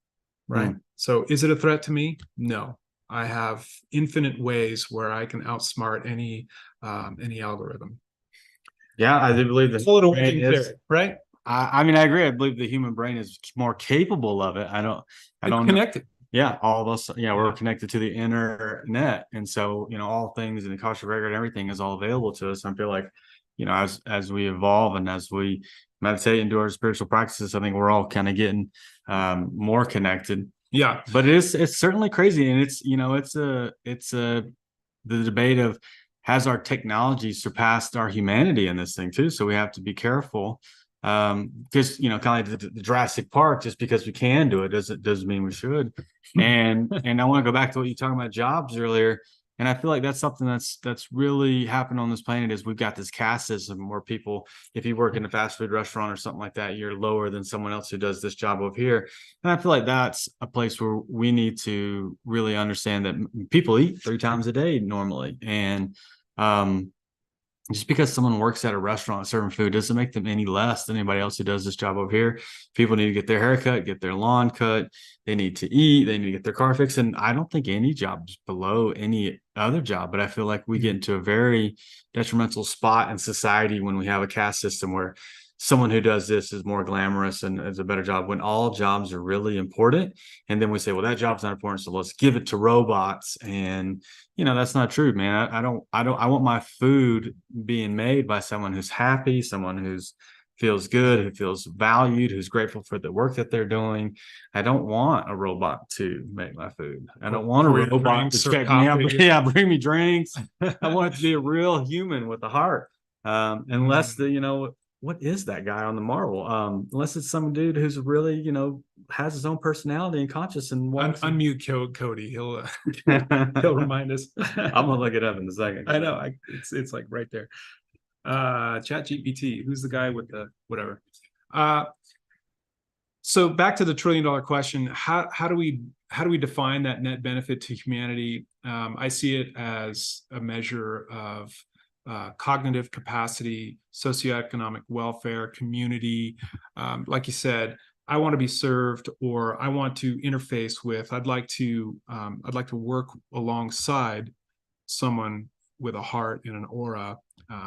right? So is it a threat to me? No. I have infinite ways where I can outsmart any algorithm. Yeah, I do believe that. Right? I mean, I agree. I believe the human brain is more capable of it. I don't connected. Yeah, all of us, we're connected to the internet. And so, all things in the Akashic record, everything is all available to us. I feel like, as we evolve and as we meditate and do our spiritual practices, I think we're all kind of getting more connected. Yeah. But it's certainly crazy. And it's the debate of, has our technology surpassed our humanity in this thing too? So we have to be careful. Because kind of like the Jurassic Park, just because we can do it doesn't mean we should. And I want to go back to what you talking about jobs earlier, and I feel like that's something that's really happened on this planet. Is we've got this caste system where people, if you work in a fast food restaurant or something like that, you're lower than someone else who does this job over here. And I feel like that's a place where we need to really understand that people eat 3 times a day normally, and just because someone works at a restaurant serving food doesn't make them any less than anybody else who does this job over here. People need to get their hair cut, get their lawn cut. They need to eat. They need to get their car fixed. And I don't think any job is below any other job, but I feel like we get into a very detrimental spot in society when we have a caste system where someone who does this is more glamorous and is a better job, when all jobs are really important. And then we say, well, that job's not important, so let's give it to robots. And that's not true, man. I want my food being made by someone who's happy, someone who's feels good, who feels valued, who's grateful for the work that they're doing. I don't want a robot to make my food. I don't want a robot to check me out. Yeah, bring me drinks. I want it to be a real human with a heart. Unless what is that guy on the Marvel? Unless it's some dude who's really, has his own personality and conscious and wants unmute Cody. He'll remind us. I'm gonna look it up in a second. I know. It's like right there. Chat GPT. Who's the guy with the whatever? So back to the $1 trillion question. How do we define that net benefit to humanity? I see it as a measure of cognitive capacity, socioeconomic welfare, community. Like you said, I want to be served, or I want to interface with. I'd like to work alongside someone with a heart and an aura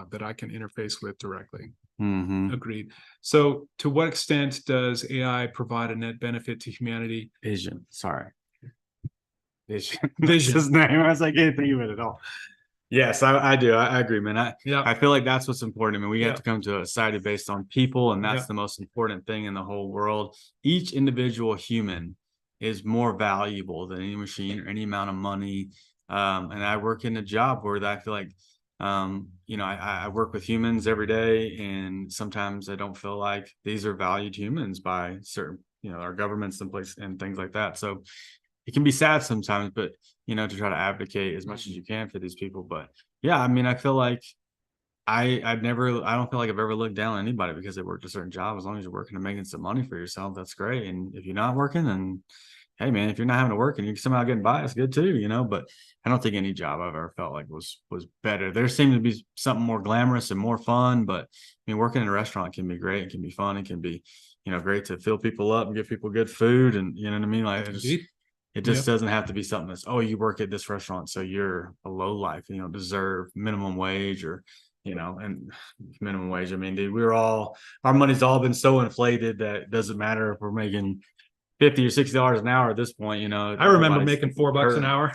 that I can interface with directly. Agreed. So, to what extent does AI provide a net benefit to humanity? Vision. Vision. His name. I was like, I can't think of it at all. Yes, I do. I agree, man. I feel like that's what's important. I mean, we have to come to a society based on people, and that's the most important thing in the whole world. Each individual human is more valuable than any machine or any amount of money. And I work in a job where I feel like, I work with humans every day, and sometimes I don't feel like these are valued humans by certain, our governments and places and things like that. So it can be sad sometimes, but to try to advocate as much as you can for these people. But yeah, I mean, I feel like I don't feel like I've ever looked down on anybody because they worked a certain job. As long as you're working and making some money for yourself, that's great. And if you're not working, then hey, man, if you're not having to work and you're somehow getting by, it's good too, But I don't think any job I've ever felt like was better. There seemed to be something more glamorous and more fun, but I mean, working in a restaurant can be great. It can be fun. It can be, great to fill people up and give people good food, and you know what I mean. Like it just doesn't have to be something that's, oh, you work at this restaurant, so you're a low life, deserve minimum wage or, and minimum wage. I mean, dude, our money's all been so inflated that it doesn't matter if we're making $50 or $60 an hour at this point. I remember making $4 an hour.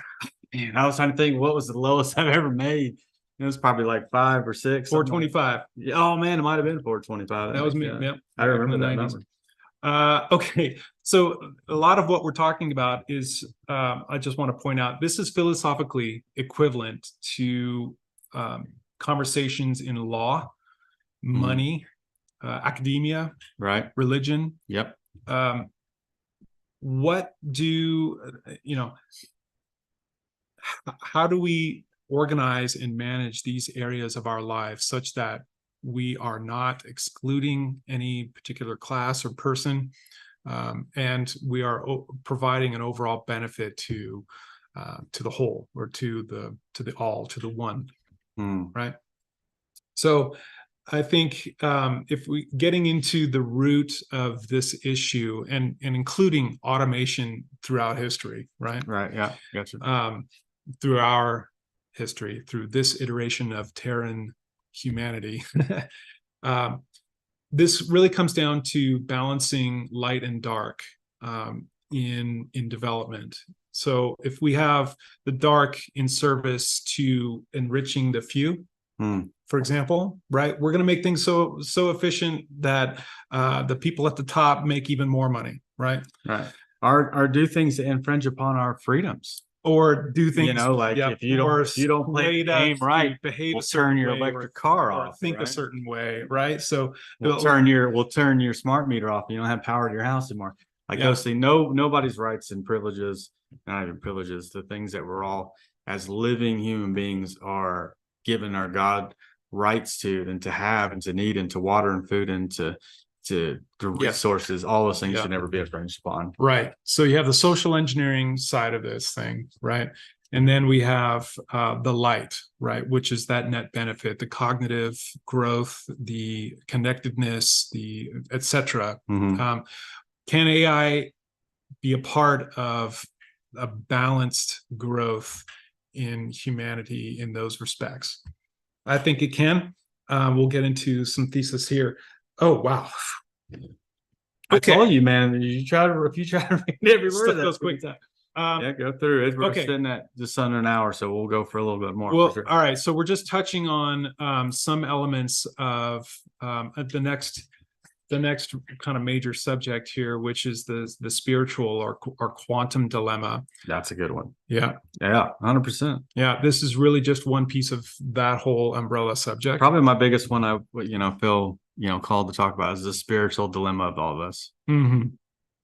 Man, I was trying to think what was the lowest I've ever made. It was probably like 5 or 6. 425. Like, oh man, it might have been 425. That was me. Yep. I remember that number. Okay, so a lot of what we're talking about is, I just want to point out, this is philosophically equivalent to conversations in law, money, academia, Right. religion. Yep. What do, how do we organize and manage these areas of our lives such that we are not excluding any particular class or person, and we are providing an overall benefit to the whole, or to the all, to the one, right? So I think, if we getting into the root of this issue, and including automation throughout history, right? Right. Yeah. Gotcha. Through our history, through this iteration of Terran humanity, this really comes down to balancing light and dark, in development. So if we have the dark in service to enriching the few, for example, right, we're going to make things so efficient that the people at the top make even more money, right? Right. Or do things that infringe upon our freedoms. Or do things, Like if you don't play the game right, behave we'll a certain turn your way, electric car or off, think a right? certain way, right? So we'll turn your smart meter off. You don't have power to your house anymore. Like those things, nobody's rights and privileges, not even privileges, the things that we're all as living human beings are given our God rights to, and to have, and to need, and to water and food, and to resources. All those things should never be infringed upon. Right. So you have the social engineering side of this thing, right? And then we have the light, right, which is that net benefit, the cognitive growth, the connectedness, the etc. Can AI be a part of a balanced growth in humanity in those respects? I think it can. We'll get into some thesis here. Oh, wow. I told you, man. If you try to read every word, that goes quick. Yeah, go through it. We're sitting at just under an hour, so we'll go for a little bit more. Well, all right. So we're just touching on some elements of the next kind of major subject here, which is the spiritual or quantum dilemma. That's a good one. Yeah. Yeah, 100%. Yeah, this is really just one piece of that whole umbrella subject. Probably my biggest one I feel called to talk about is the spiritual dilemma of all this. I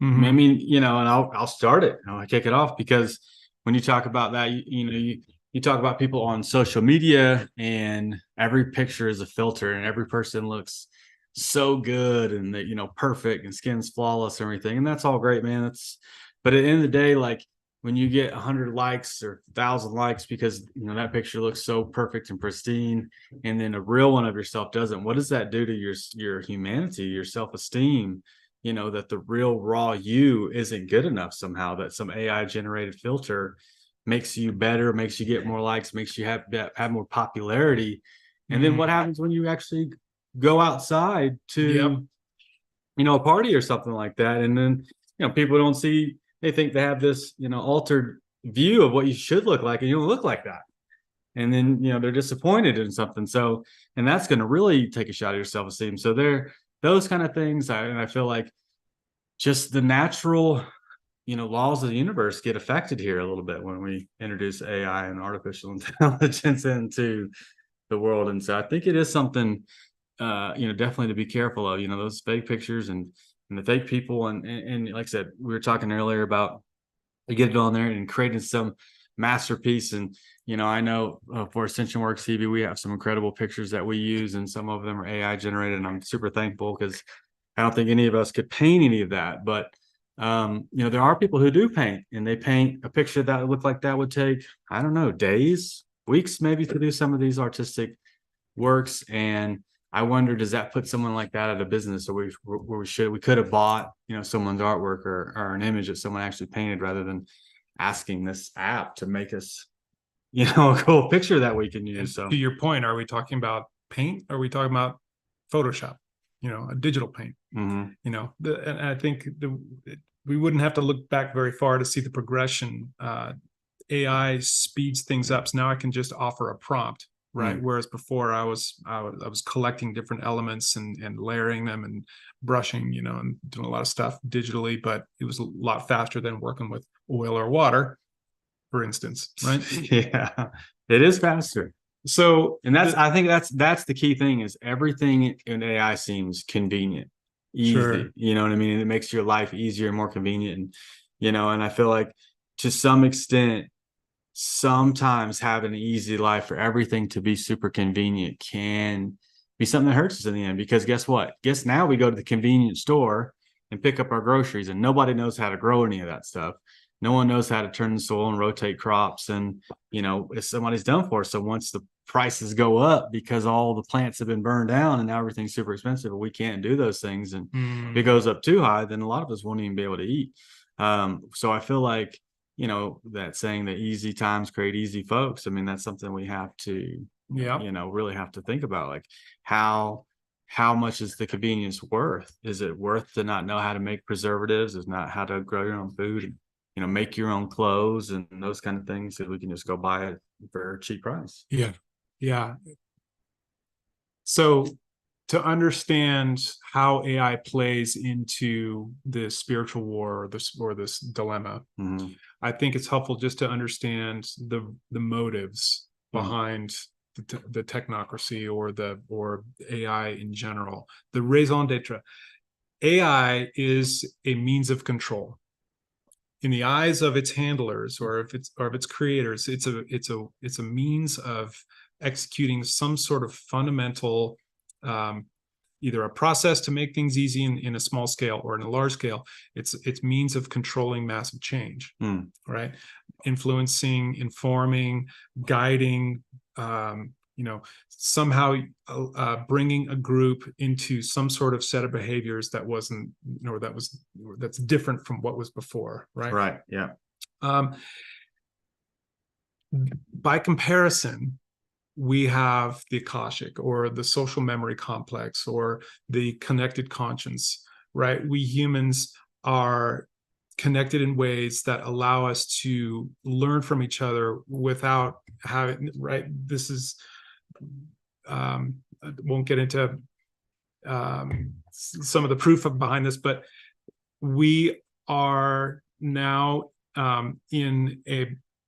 mean, and I'll start it. I'll kick it off, because when you talk about that, you talk about people on social media, and every picture is a filter, and every person looks so good, and they, perfect, and skin's flawless and everything. And that's all great, man. But at the end of the day, like when you get 100 likes or 1,000 likes because that picture looks so perfect and pristine, and then a real one of yourself doesn't, what does that do to your humanity, your self-esteem? That the real raw you isn't good enough somehow, that some AI generated filter makes you better, makes you get more likes, makes you have more popularity. And then what happens when you actually go outside to a party or something like that, and then people don't see, they think they have this altered view of what you should look like, and you don't look like that, and then they're disappointed in something. So, and that's going to really take a shot at your self-esteem. So those kind of things, I feel like just the natural laws of the universe get affected here a little bit when we introduce AI and artificial intelligence into the world. And so I think it is something definitely to be careful of, those fake pictures and the fake people. And like I said, we were talking earlier about you get it on there and creating some masterpiece. And I know for Ascension Works TV, we have some incredible pictures that we use, and some of them are AI generated, and I'm super thankful, because I don't think any of us could paint any of that. But there are people who do paint, and they paint a picture that would look like that would take, I don't know, days, weeks maybe, to do some of these artistic works. And I wonder, does that put someone like that out of business? Or we could have bought someone's artwork or an image that someone actually painted, rather than asking this app to make us a cool picture that we can use. So to your point, are we talking about paint? Or are we talking about Photoshop, a digital paint? And I think we wouldn't have to look back very far to see the progression. AI speeds things up. So now I can just offer a prompt, right? Whereas before I was collecting different elements and layering them and brushing, and doing a lot of stuff digitally, but it was a lot faster than working with oil or water, for instance, right? Yeah, it is faster. So, and I think that's the key thing, is everything in AI seems convenient, easy. Sure. You know what I mean? It makes your life easier, more convenient. And, and I feel like to some extent, sometimes having an easy life for everything to be super convenient can be something that hurts us in the end, because guess what? Guess now we go to the convenience store and pick up our groceries, and nobody knows how to grow any of that stuff. No one knows how to turn the soil and rotate crops, and if somebody's done for us. So once the prices go up because all the plants have been burned down and now everything's super expensive, we can't do those things, and if it goes up too high, then a lot of us won't even be able to eat. So I feel like that saying that easy times create easy folks. I mean, that's something we have to, really have to think about. Like how much is the convenience worth? Is it worth to not know how to make preservatives? Is not how to grow your own food and, make your own clothes and those kind of things, so we can just go buy it for a cheap price. Yeah. Yeah. So to understand how AI plays into the spiritual war or this dilemma, I think it's helpful just to understand the motives behind the technocracy or AI in general. The raison d'etre. AI is a means of control. In the eyes of its handlers or of its creators, it's a means of executing some sort of fundamental, either a process to make things easy in a small scale or in a large scale. It's means of controlling massive change, right? Influencing, informing, guiding, somehow bringing a group into some sort of set of behaviors that wasn't, that's different from what was before, right? Right. Yeah. By comparison, we have the Akashic or the social memory complex or the connected conscience, right? We humans are connected in ways that allow us to learn from each other without having, right? This is, I won't get into some of the proof behind this, but we are now in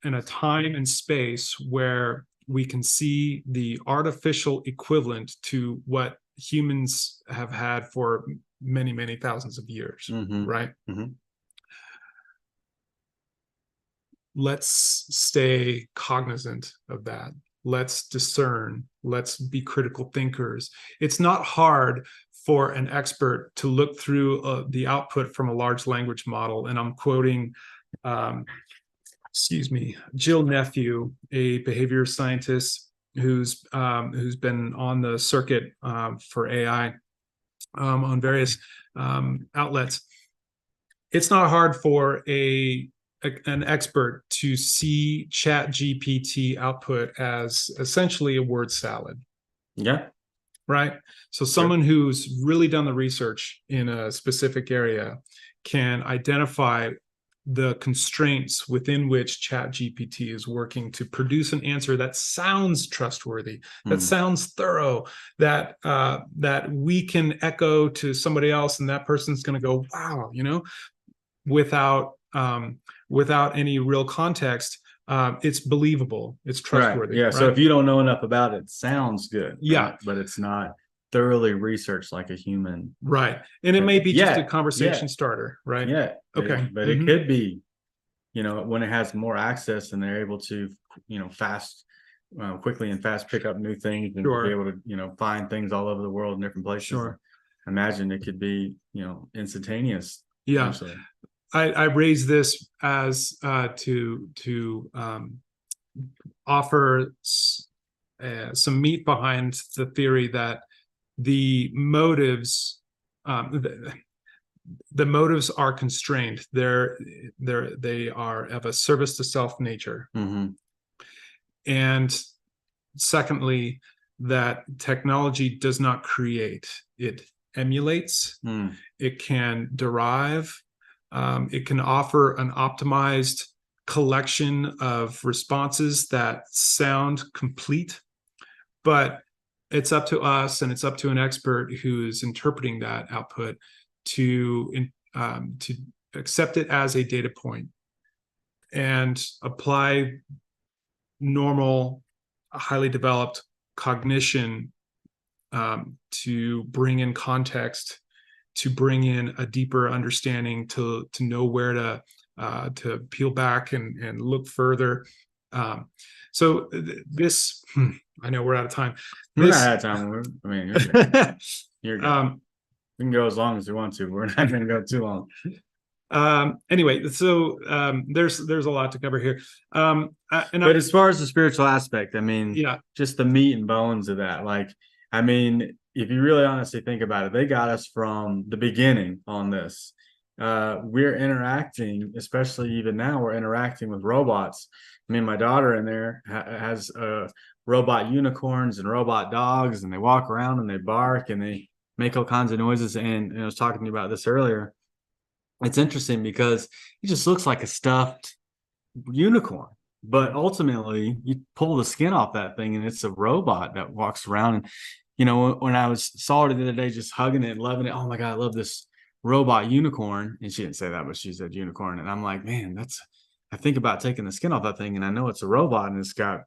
a time and space where we can see the artificial equivalent to what humans have had for many, many thousands of years, right? Let's stay cognizant of that. Let's discern. Let's be critical thinkers. It's not hard for an expert to look through the output from a large language model. And I'm quoting, Jill Nephew, a behavior scientist who's been on the circuit for AI on various outlets. It's not hard for an expert to see ChatGPT output as essentially a word salad. Yeah. Right. So someone who's really done the research in a specific area can identify the constraints within which ChatGPT is working to produce an answer that sounds trustworthy, that sounds thorough, that we can echo to somebody else, and that person's going to go, wow, without any real context. It's believable, it's trustworthy. Right. Yeah. Right? So if you don't know enough about it, it sounds good. Yeah. Right? But it's not thoroughly researched like a human. Right. And it may be just a conversation starter, right? Yeah. Okay. But it could be, when it has more access and they're able to, quickly and fast pick up new things and be able to, find things all over the world in different places. Sure. Imagine it could be, instantaneous. Yeah. I raise this as to offer some meat behind the theory that the motives, the motives are constrained. They are of a service to self nature. And secondly, that technology does not create; it emulates. It can derive. It can offer an optimized collection of responses that sound complete, but it's up to us, and it's up to an expert who's interpreting that output to accept it as a data point and apply normal, highly developed cognition to bring in context, to bring in a deeper understanding, to know where to peel back and look further. So this, I know we're out of time. We're not out of time. I mean, you're good. You're good. We can go as long as we want to. We're not going to go too long. Anyway, so there's a lot to cover here. But as far as the spiritual aspect, I mean, yeah, just the meat and bones of that. Like, I mean, if you really honestly think about it, they got us from the beginning on this. We're interacting, especially even now, we're interacting with robots. I mean, my daughter in there has robot unicorns and robot dogs, and they walk around and they bark and they make all kinds of noises. And I was talking to you about this earlier. It's interesting because it just looks like a stuffed unicorn, but ultimately you pull the skin off that thing and it's a robot that walks around. And you know, when I saw her the other day, just hugging it and loving it, oh my God, I love this robot unicorn. And she didn't say that, but she said unicorn. And I'm like, man, I think about taking the skin off that thing, and I know it's a robot, and it's got,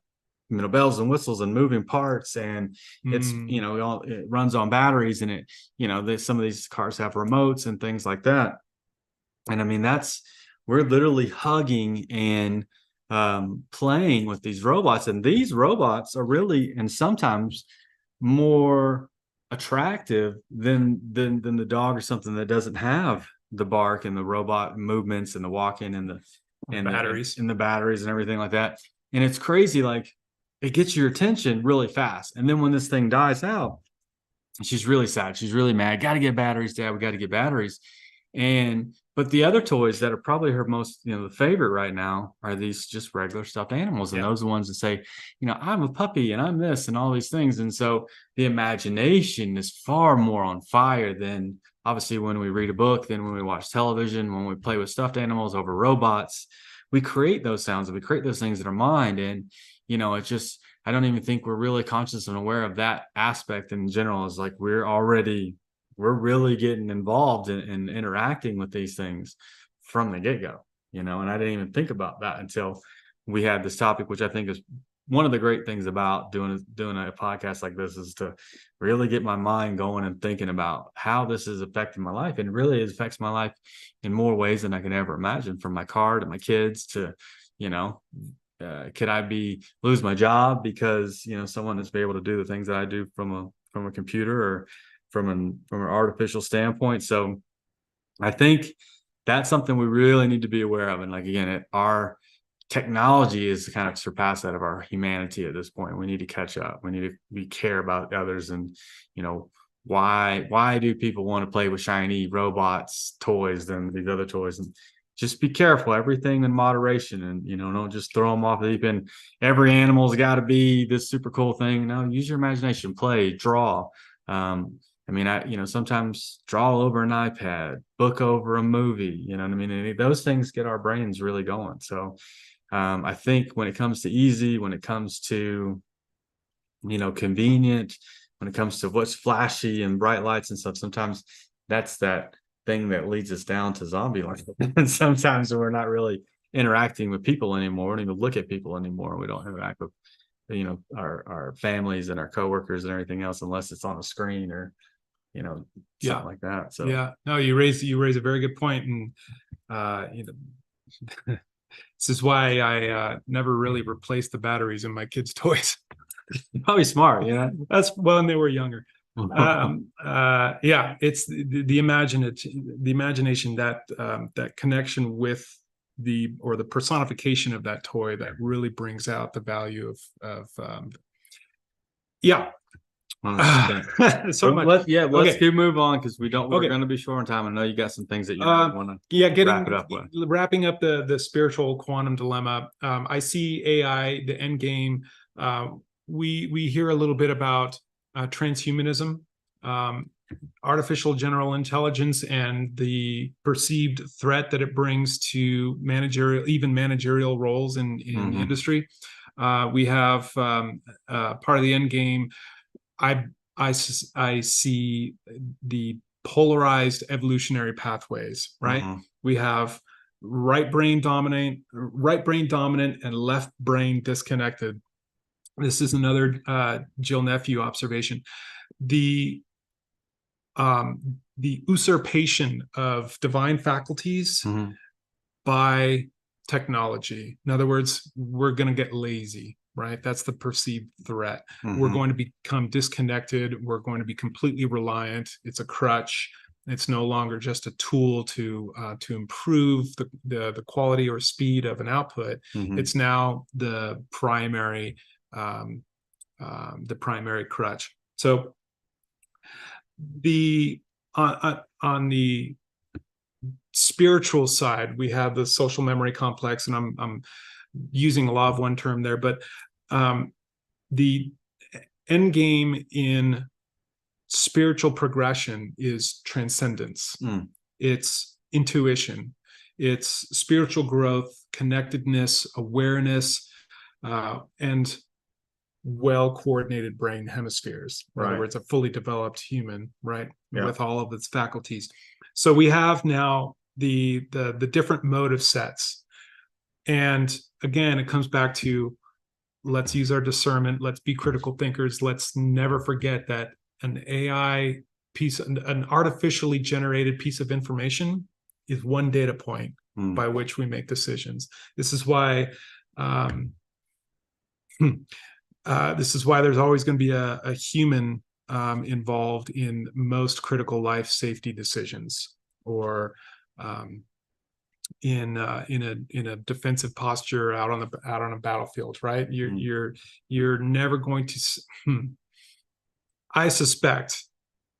you know, bells and whistles and moving parts, and it's, you know, it runs on batteries, and it, you know, some of these cars have remotes and things like that. And I mean, we're literally hugging and playing with these robots, and these robots are really, and sometimes more attractive than the dog or something that doesn't have the bark and the robot movements and the walking and the batteries and the batteries and everything like that. And it's crazy, like it gets your attention really fast. And then when this thing dies out, she's really sad. She's really mad. Got to get batteries, Dad. We got to get batteries. But the other toys that are probably her most, you know, the favorite right now are these just regular stuffed animals. And those are the ones that say, you know, I'm a puppy and I'm this and all these things. And so the imagination is far more on fire than obviously when we read a book, than when we watch television, when we play with stuffed animals over robots. We create those sounds and we create those things in our mind. And, you know, it's just, I don't even think we're really conscious and aware of that aspect in general. Is like we're really getting involved in interacting with these things from the get-go, you know. And I didn't even think about that until we had this topic, which I think is one of the great things about doing a podcast like this, is to really get my mind going and thinking about how this is affecting my life. And really it affects my life in more ways than I can ever imagine, from my car to my kids to, you know, could I lose my job because, you know, someone that's be able to do the things that I do from a computer or from an artificial standpoint. So I think that's something we really need to be aware of. And like, again, our technology is kind of surpassed that of our humanity at this point. We need to catch up. We care about others. And, you know, why do people want to play with shiny robots toys than these other toys? And just be careful, everything in moderation, and, you know, don't just throw them off the deep end. Every animal's got to be this super cool thing. No, use your imagination, play, draw. I mean, you know, sometimes draw over an iPad, book over a movie, you know what I mean? And those things get our brains really going. So I think when it comes to easy, when it comes to, you know, convenient, when it comes to what's flashy and bright lights and stuff, sometimes that's that thing that leads us down to zombie life. And sometimes we're not really interacting with people anymore. We don't even look at people anymore. We don't interact with, you know, our families and our coworkers and everything else, unless it's on a screen or, you know, something like that. So no, you raise a very good point. And you know, this is why I never really replaced the batteries in my kids' toys. Probably smart, you know. That's when they were younger. It's the imagination, that connection with the personification of that toy that really brings out the value of so much. Let's move on, because we're going to be short on time. I know you got some things that you want to wrap it up with. Wrapping up the spiritual quantum dilemma. I see AI, the end game. We hear a little bit about transhumanism, artificial general intelligence, and the perceived threat that it brings to managerial roles in industry. We have part of the end game. I see the polarized evolutionary pathways, right? Mhm. We have right brain dominant, and left brain disconnected. This is another Jill Nephew observation. The usurpation of divine faculties Mhm. by technology. In other words, we're going to get lazy, right? That's the perceived threat. We're Mhm. going to become disconnected. We're going to be completely reliant. It's a crutch. It's no longer just a tool to improve the quality or speed of an output. Mhm. It's now the primary crutch. So the on the spiritual side, we have the social memory complex, and I'm using a lot of one term there, but the end game in spiritual progression is transcendence. It's intuition, it's spiritual growth, connectedness, awareness, and well-coordinated brain hemispheres. In other words, a fully developed human, right? Yeah. With all of its faculties. So we have now the different motive sets. And again, it comes back to, let's use our discernment, let's be critical thinkers, let's never forget that an AI piece, an artificially generated piece of information is one data point by which we make decisions. This is why there's always going to be a human involved in most critical life safety decisions, or in a defensive posture out on a battlefield, right? You're never going to. I suspect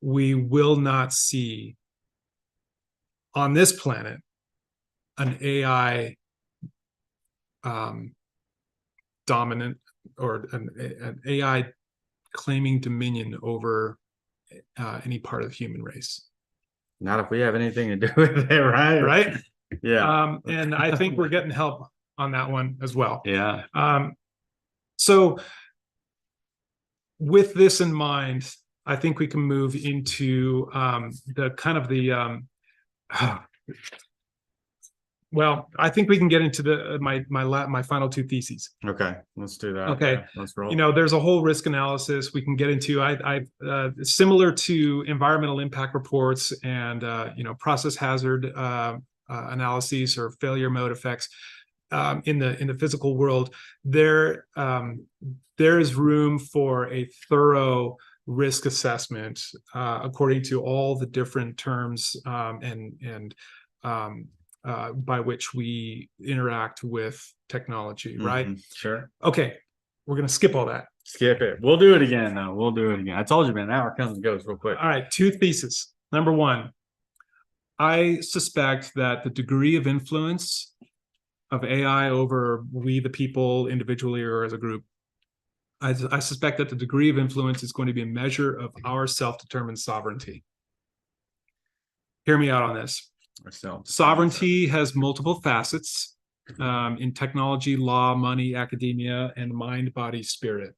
we will not see on this planet an AI dominant, or an AI claiming dominion over any part of the human race. Not if we have anything to do with it, right? Right? Yeah. And I think we're getting help on that one as well. Yeah. So with this in mind, I think we can move into the kind of the well, I think we can get into the my final two theses. Okay, let's do that. Okay, yeah, let's roll. There's a whole risk analysis we can get into. I similar to environmental impact reports and process hazard analyses or failure mode effects in the physical world. There is room for a thorough risk assessment according to all the different terms and by which we interact with technology, right? Sure. Okay, we're going to skip all that. Skip it. We'll do it again, though. We'll do it again. I told you, man, an hour comes and goes real quick. All right, two theses. Number one, I suspect that the degree of influence of AI over we, the people, individually or as a group, I suspect that the degree of influence is going to be a measure of our self-determined sovereignty. Hear me out on this. Sovereignty has multiple facets in technology, law, money, academia, and mind, body, spirit.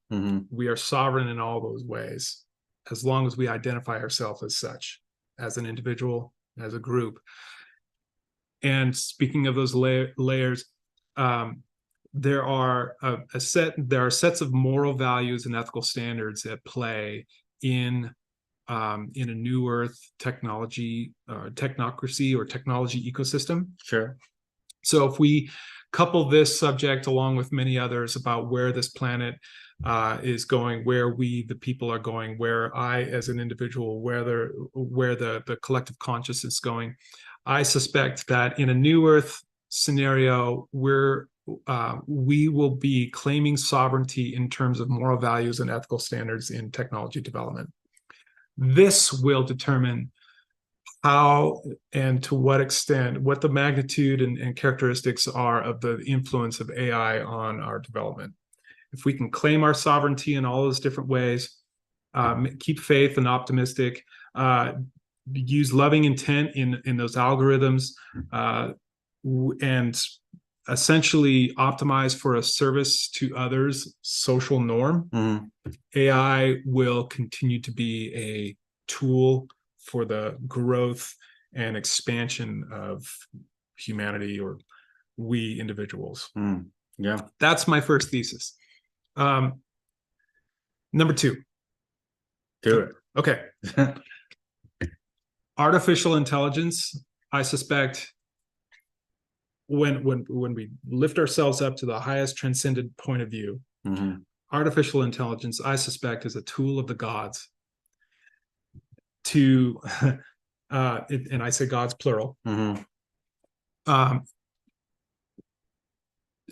We are sovereign in all those ways, as long as we identify ourselves as such, as an individual, as a group. And speaking of those layers, there are sets of moral values and ethical standards at play in a new earth technology, technocracy, or technology ecosystem. Sure. So if we couple this subject along with many others about where this planet is going, where we, the people, are going, where I, as an individual, where the collective consciousness is going, I suspect that in a new earth scenario, we will be claiming sovereignty in terms of moral values and ethical standards in technology development. This will determine how and to what extent, what the magnitude and characteristics are of the influence of AI on our development. If we can claim our sovereignty in all those different ways, keep faith and optimistic, use loving intent in those algorithms, and essentially optimized for a service to others social norm, Mm-hmm. AI will continue to be a tool for the growth and expansion of humanity, or we individuals. Yeah. That's my first thesis. Number two. Do it. Okay. Artificial intelligence, I suspect, when we lift ourselves up to the highest transcendent point of view, Mm-hmm. artificial intelligence, I suspect, is a tool of the gods to, and I say gods plural, Mm-hmm.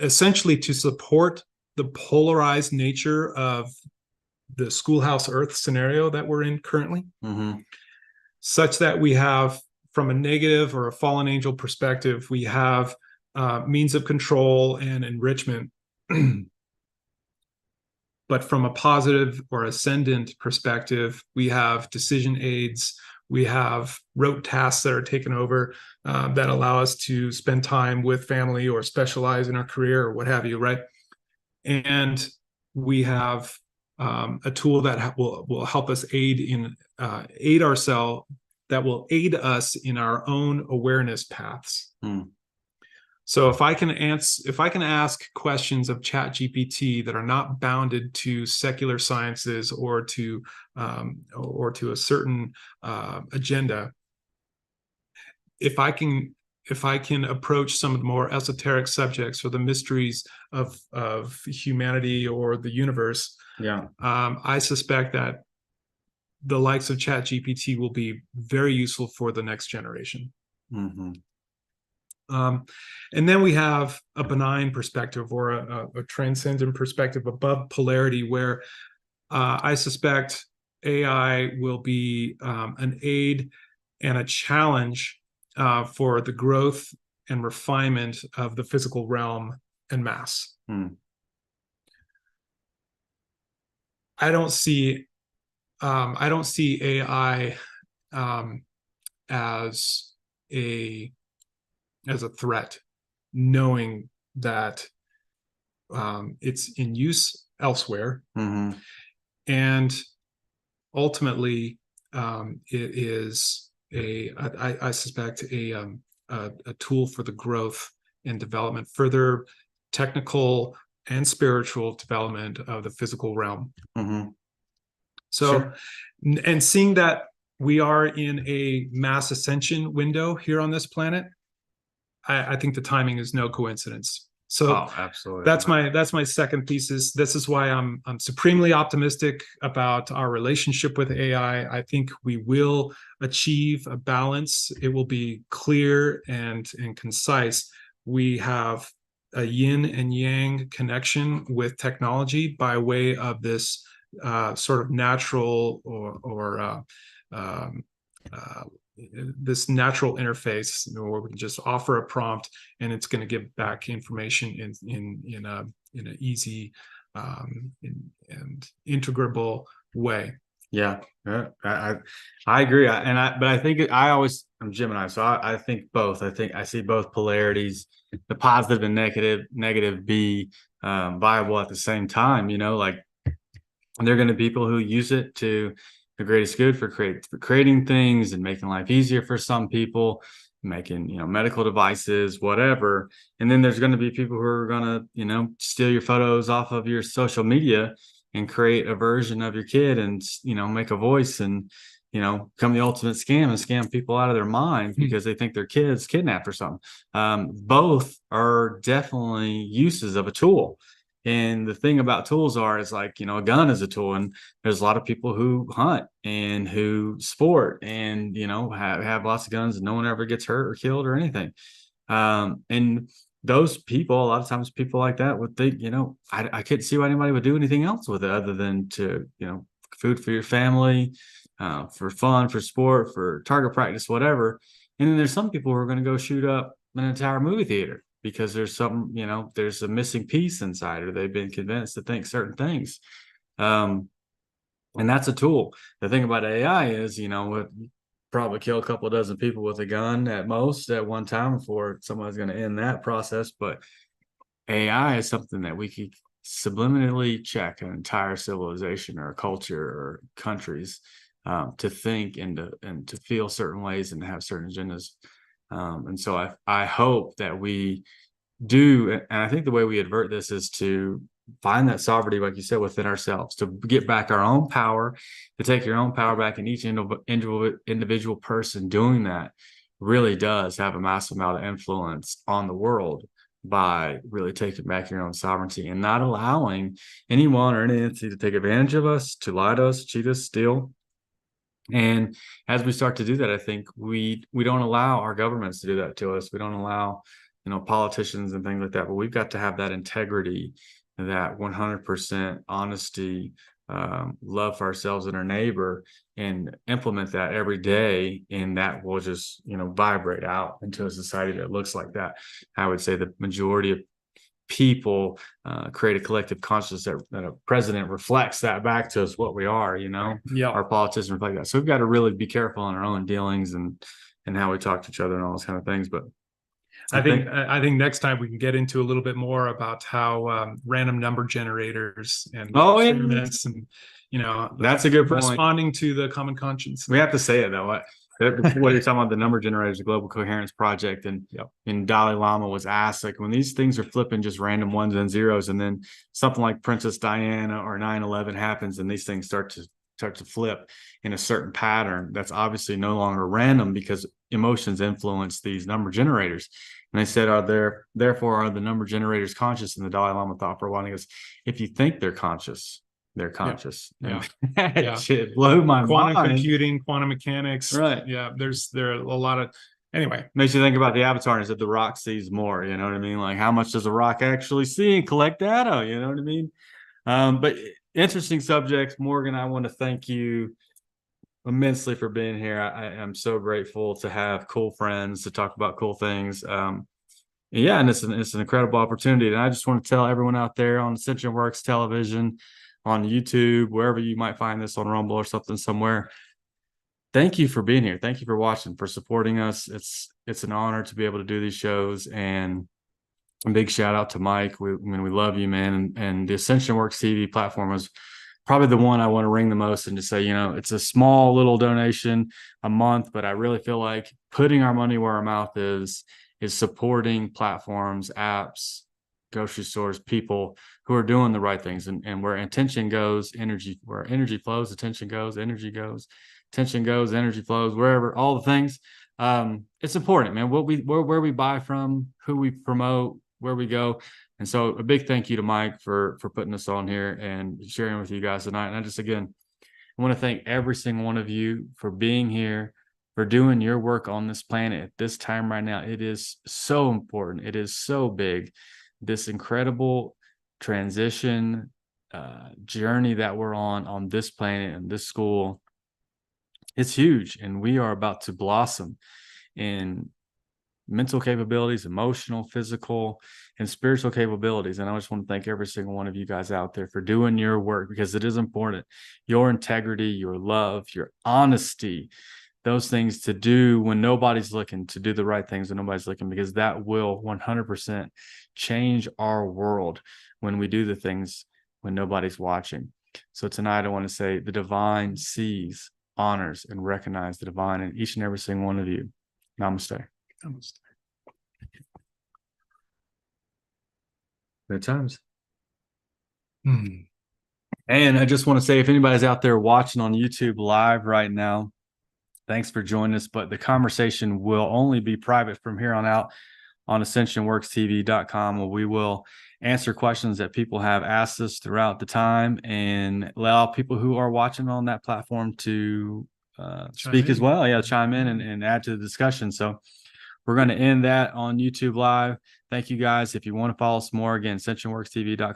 Essentially to support the polarized nature of the schoolhouse Earth scenario that we're in currently, Mm-hmm. such that we have, from a negative or a fallen angel perspective, we have means of control and enrichment. But from a positive or ascendant perspective, we have decision aids, we have rote tasks that are taken over that allow us to spend time with family or specialize in our career or what have you, right? And we have a tool that will help us aid ourselves, that will aid us in our own awareness paths. So if I can ask questions of ChatGPT that are not bounded to secular sciences or to a certain agenda, if I can approach some of the more esoteric subjects or the mysteries of humanity or the universe, I suspect that the likes of ChatGPT will be very useful for the next generation. Mm-hmm. And then we have a benign perspective, or a transcendent perspective above polarity, where I suspect AI will be an aid and a challenge for the growth and refinement of the physical realm en masse. I don't see AI as a threat, knowing that it's in use elsewhere. Mm-hmm. And ultimately, it is I suspect a tool for the growth and development, further technical and spiritual development of the physical realm. Mm-hmm. So, sure. And seeing that we are in a mass ascension window here on this planet, I think the timing is no coincidence. So absolutely. That's my second thesis. This is why I'm supremely optimistic about our relationship with AI. I think we will achieve a balance. It will be clear and concise. We have a yin and yang connection with technology by way of this sort of natural or this natural interface, where we can just offer a prompt and it's going to give back information in an easy and integrable way. Yeah, I agree. But I think I'm Gemini, so I think both. I think I see both polarities, the positive and negative be viable at the same time. Like there are going to be people who use it to the greatest good for creating things and making life easier for some people, making medical devices, whatever. And then there's going to be people who are going to steal your photos off of your social media and create a version of your kid and make a voice and become the ultimate scam and scam people out of their mind because they think their kid's kidnapped or something. Both are definitely uses of a tool. And the thing about tools is like, a gun is a tool, and there's a lot of people who hunt and who sport and, have lots of guns and no one ever gets hurt or killed or anything. And those people, a lot of times people like that would think, I couldn't see why anybody would do anything else with it other than to, food for your family, for fun, for sport, for target practice, whatever. And then there's some people who are going to go shoot up an entire movie theater because there's some, there's a missing piece inside, or they've been convinced to think certain things. And that's a tool. The thing about AI is, probably kill a couple of dozen people with a gun at most at one time before somebody's going to end that process. But AI is something that we could subliminally check an entire civilization or culture or countries to think and to feel certain ways and have certain agendas. And so I hope that we do, and I think the way we avert this is to find that sovereignty, like you said, within ourselves, to get back our own power, to take your own power back. And each individual person doing that really does have a massive amount of influence on the world by really taking back your own sovereignty and not allowing anyone or any entity to take advantage of us, to lie to us, cheat us, steal. And as we start to do that, I think we don't allow our governments to do that to us. We don't allow, politicians and things like that. But we've got to have that integrity, that 100% honesty, love for ourselves and our neighbor, and implement that every day. And that will just, vibrate out into a society that looks like that. I would say the majority of people create a collective consciousness that a president reflects that back to us, what we are, Yeah. our politicians reflect that. So we've got to really be careful in our own dealings and how we talk to each other and all those kind of things. But I think next time we can get into a little bit more about how random number generators and experiments and that's a good point. Responding to the common conscience. We have to say it though. What you're talking about, the number generators, the Global Coherence Project, and Dalai Lama was asked, like, when these things are flipping just random ones and zeros, and then something like Princess Diana or 9/11 happens, and these things start to flip in a certain pattern, that's obviously no longer random because emotions influence these number generators. And they said, therefore are the number generators conscious? And the Dalai Lama thought for a while, and he goes, if you think they're conscious, they're conscious. Yeah. That shit blew my mind. Quantum computing, quantum mechanics. Right. Yeah. There are a lot of, anyway. Makes you think about the Avatar and said the rock sees more, you know what I mean? Like, how much does a rock actually see and collect data? You know what I mean? But interesting subjects. Morgan, I want to thank you immensely for being here. I am so grateful to have cool friends to talk about cool things. And it's an incredible opportunity. And I just want to tell everyone out there on Ascension Works Television, on YouTube, wherever you might find this, on Rumble or something somewhere, thank you for being here. Thank you for watching, for supporting us. It's an honor to be able to do these shows. And a big shout out to Mike. We love you, man. And the Ascension Works TV platform is probably the one I want to ring the most, and to say, it's a small little donation a month, but I really feel like putting our money where our mouth is supporting platforms, apps, grocery stores, people who are doing the right things. And where intention goes, energy, where energy flows, attention goes, energy goes, attention goes, energy flows, wherever, all the things. It's important, man. Where we buy from, who we promote, where we go. And so a big thank you to Mike for putting us on here and sharing with you guys tonight. And I want to thank every single one of you for being here, for doing your work on this planet at this time right now. It is so important. It is so big. This incredible transition journey that we're on this planet and this school, it's huge. And we are about to blossom in mental capabilities, emotional, physical, and spiritual capabilities. And I just want to thank every single one of you guys out there for doing your work, because it is important. Your integrity, your love, your honesty, those things to do when nobody's looking, to do the right things when nobody's looking, because that will 100% change our world when we do the things when nobody's watching. So tonight I want to say the divine sees, honors, and recognizes the divine in each and every single one of you. Namaste. Good times. And I just want to say, if anybody's out there watching on YouTube live right now, thanks for joining us. But the conversation will only be private from here on out on ascensionworkstv.com, where we will answer questions that people have asked us throughout the time and allow people who are watching on that platform to speak as well. Yeah, chime in and add to the discussion. So we're going to end that on YouTube Live. Thank you guys. If you want to follow us more, again, ascensionworkstv.com.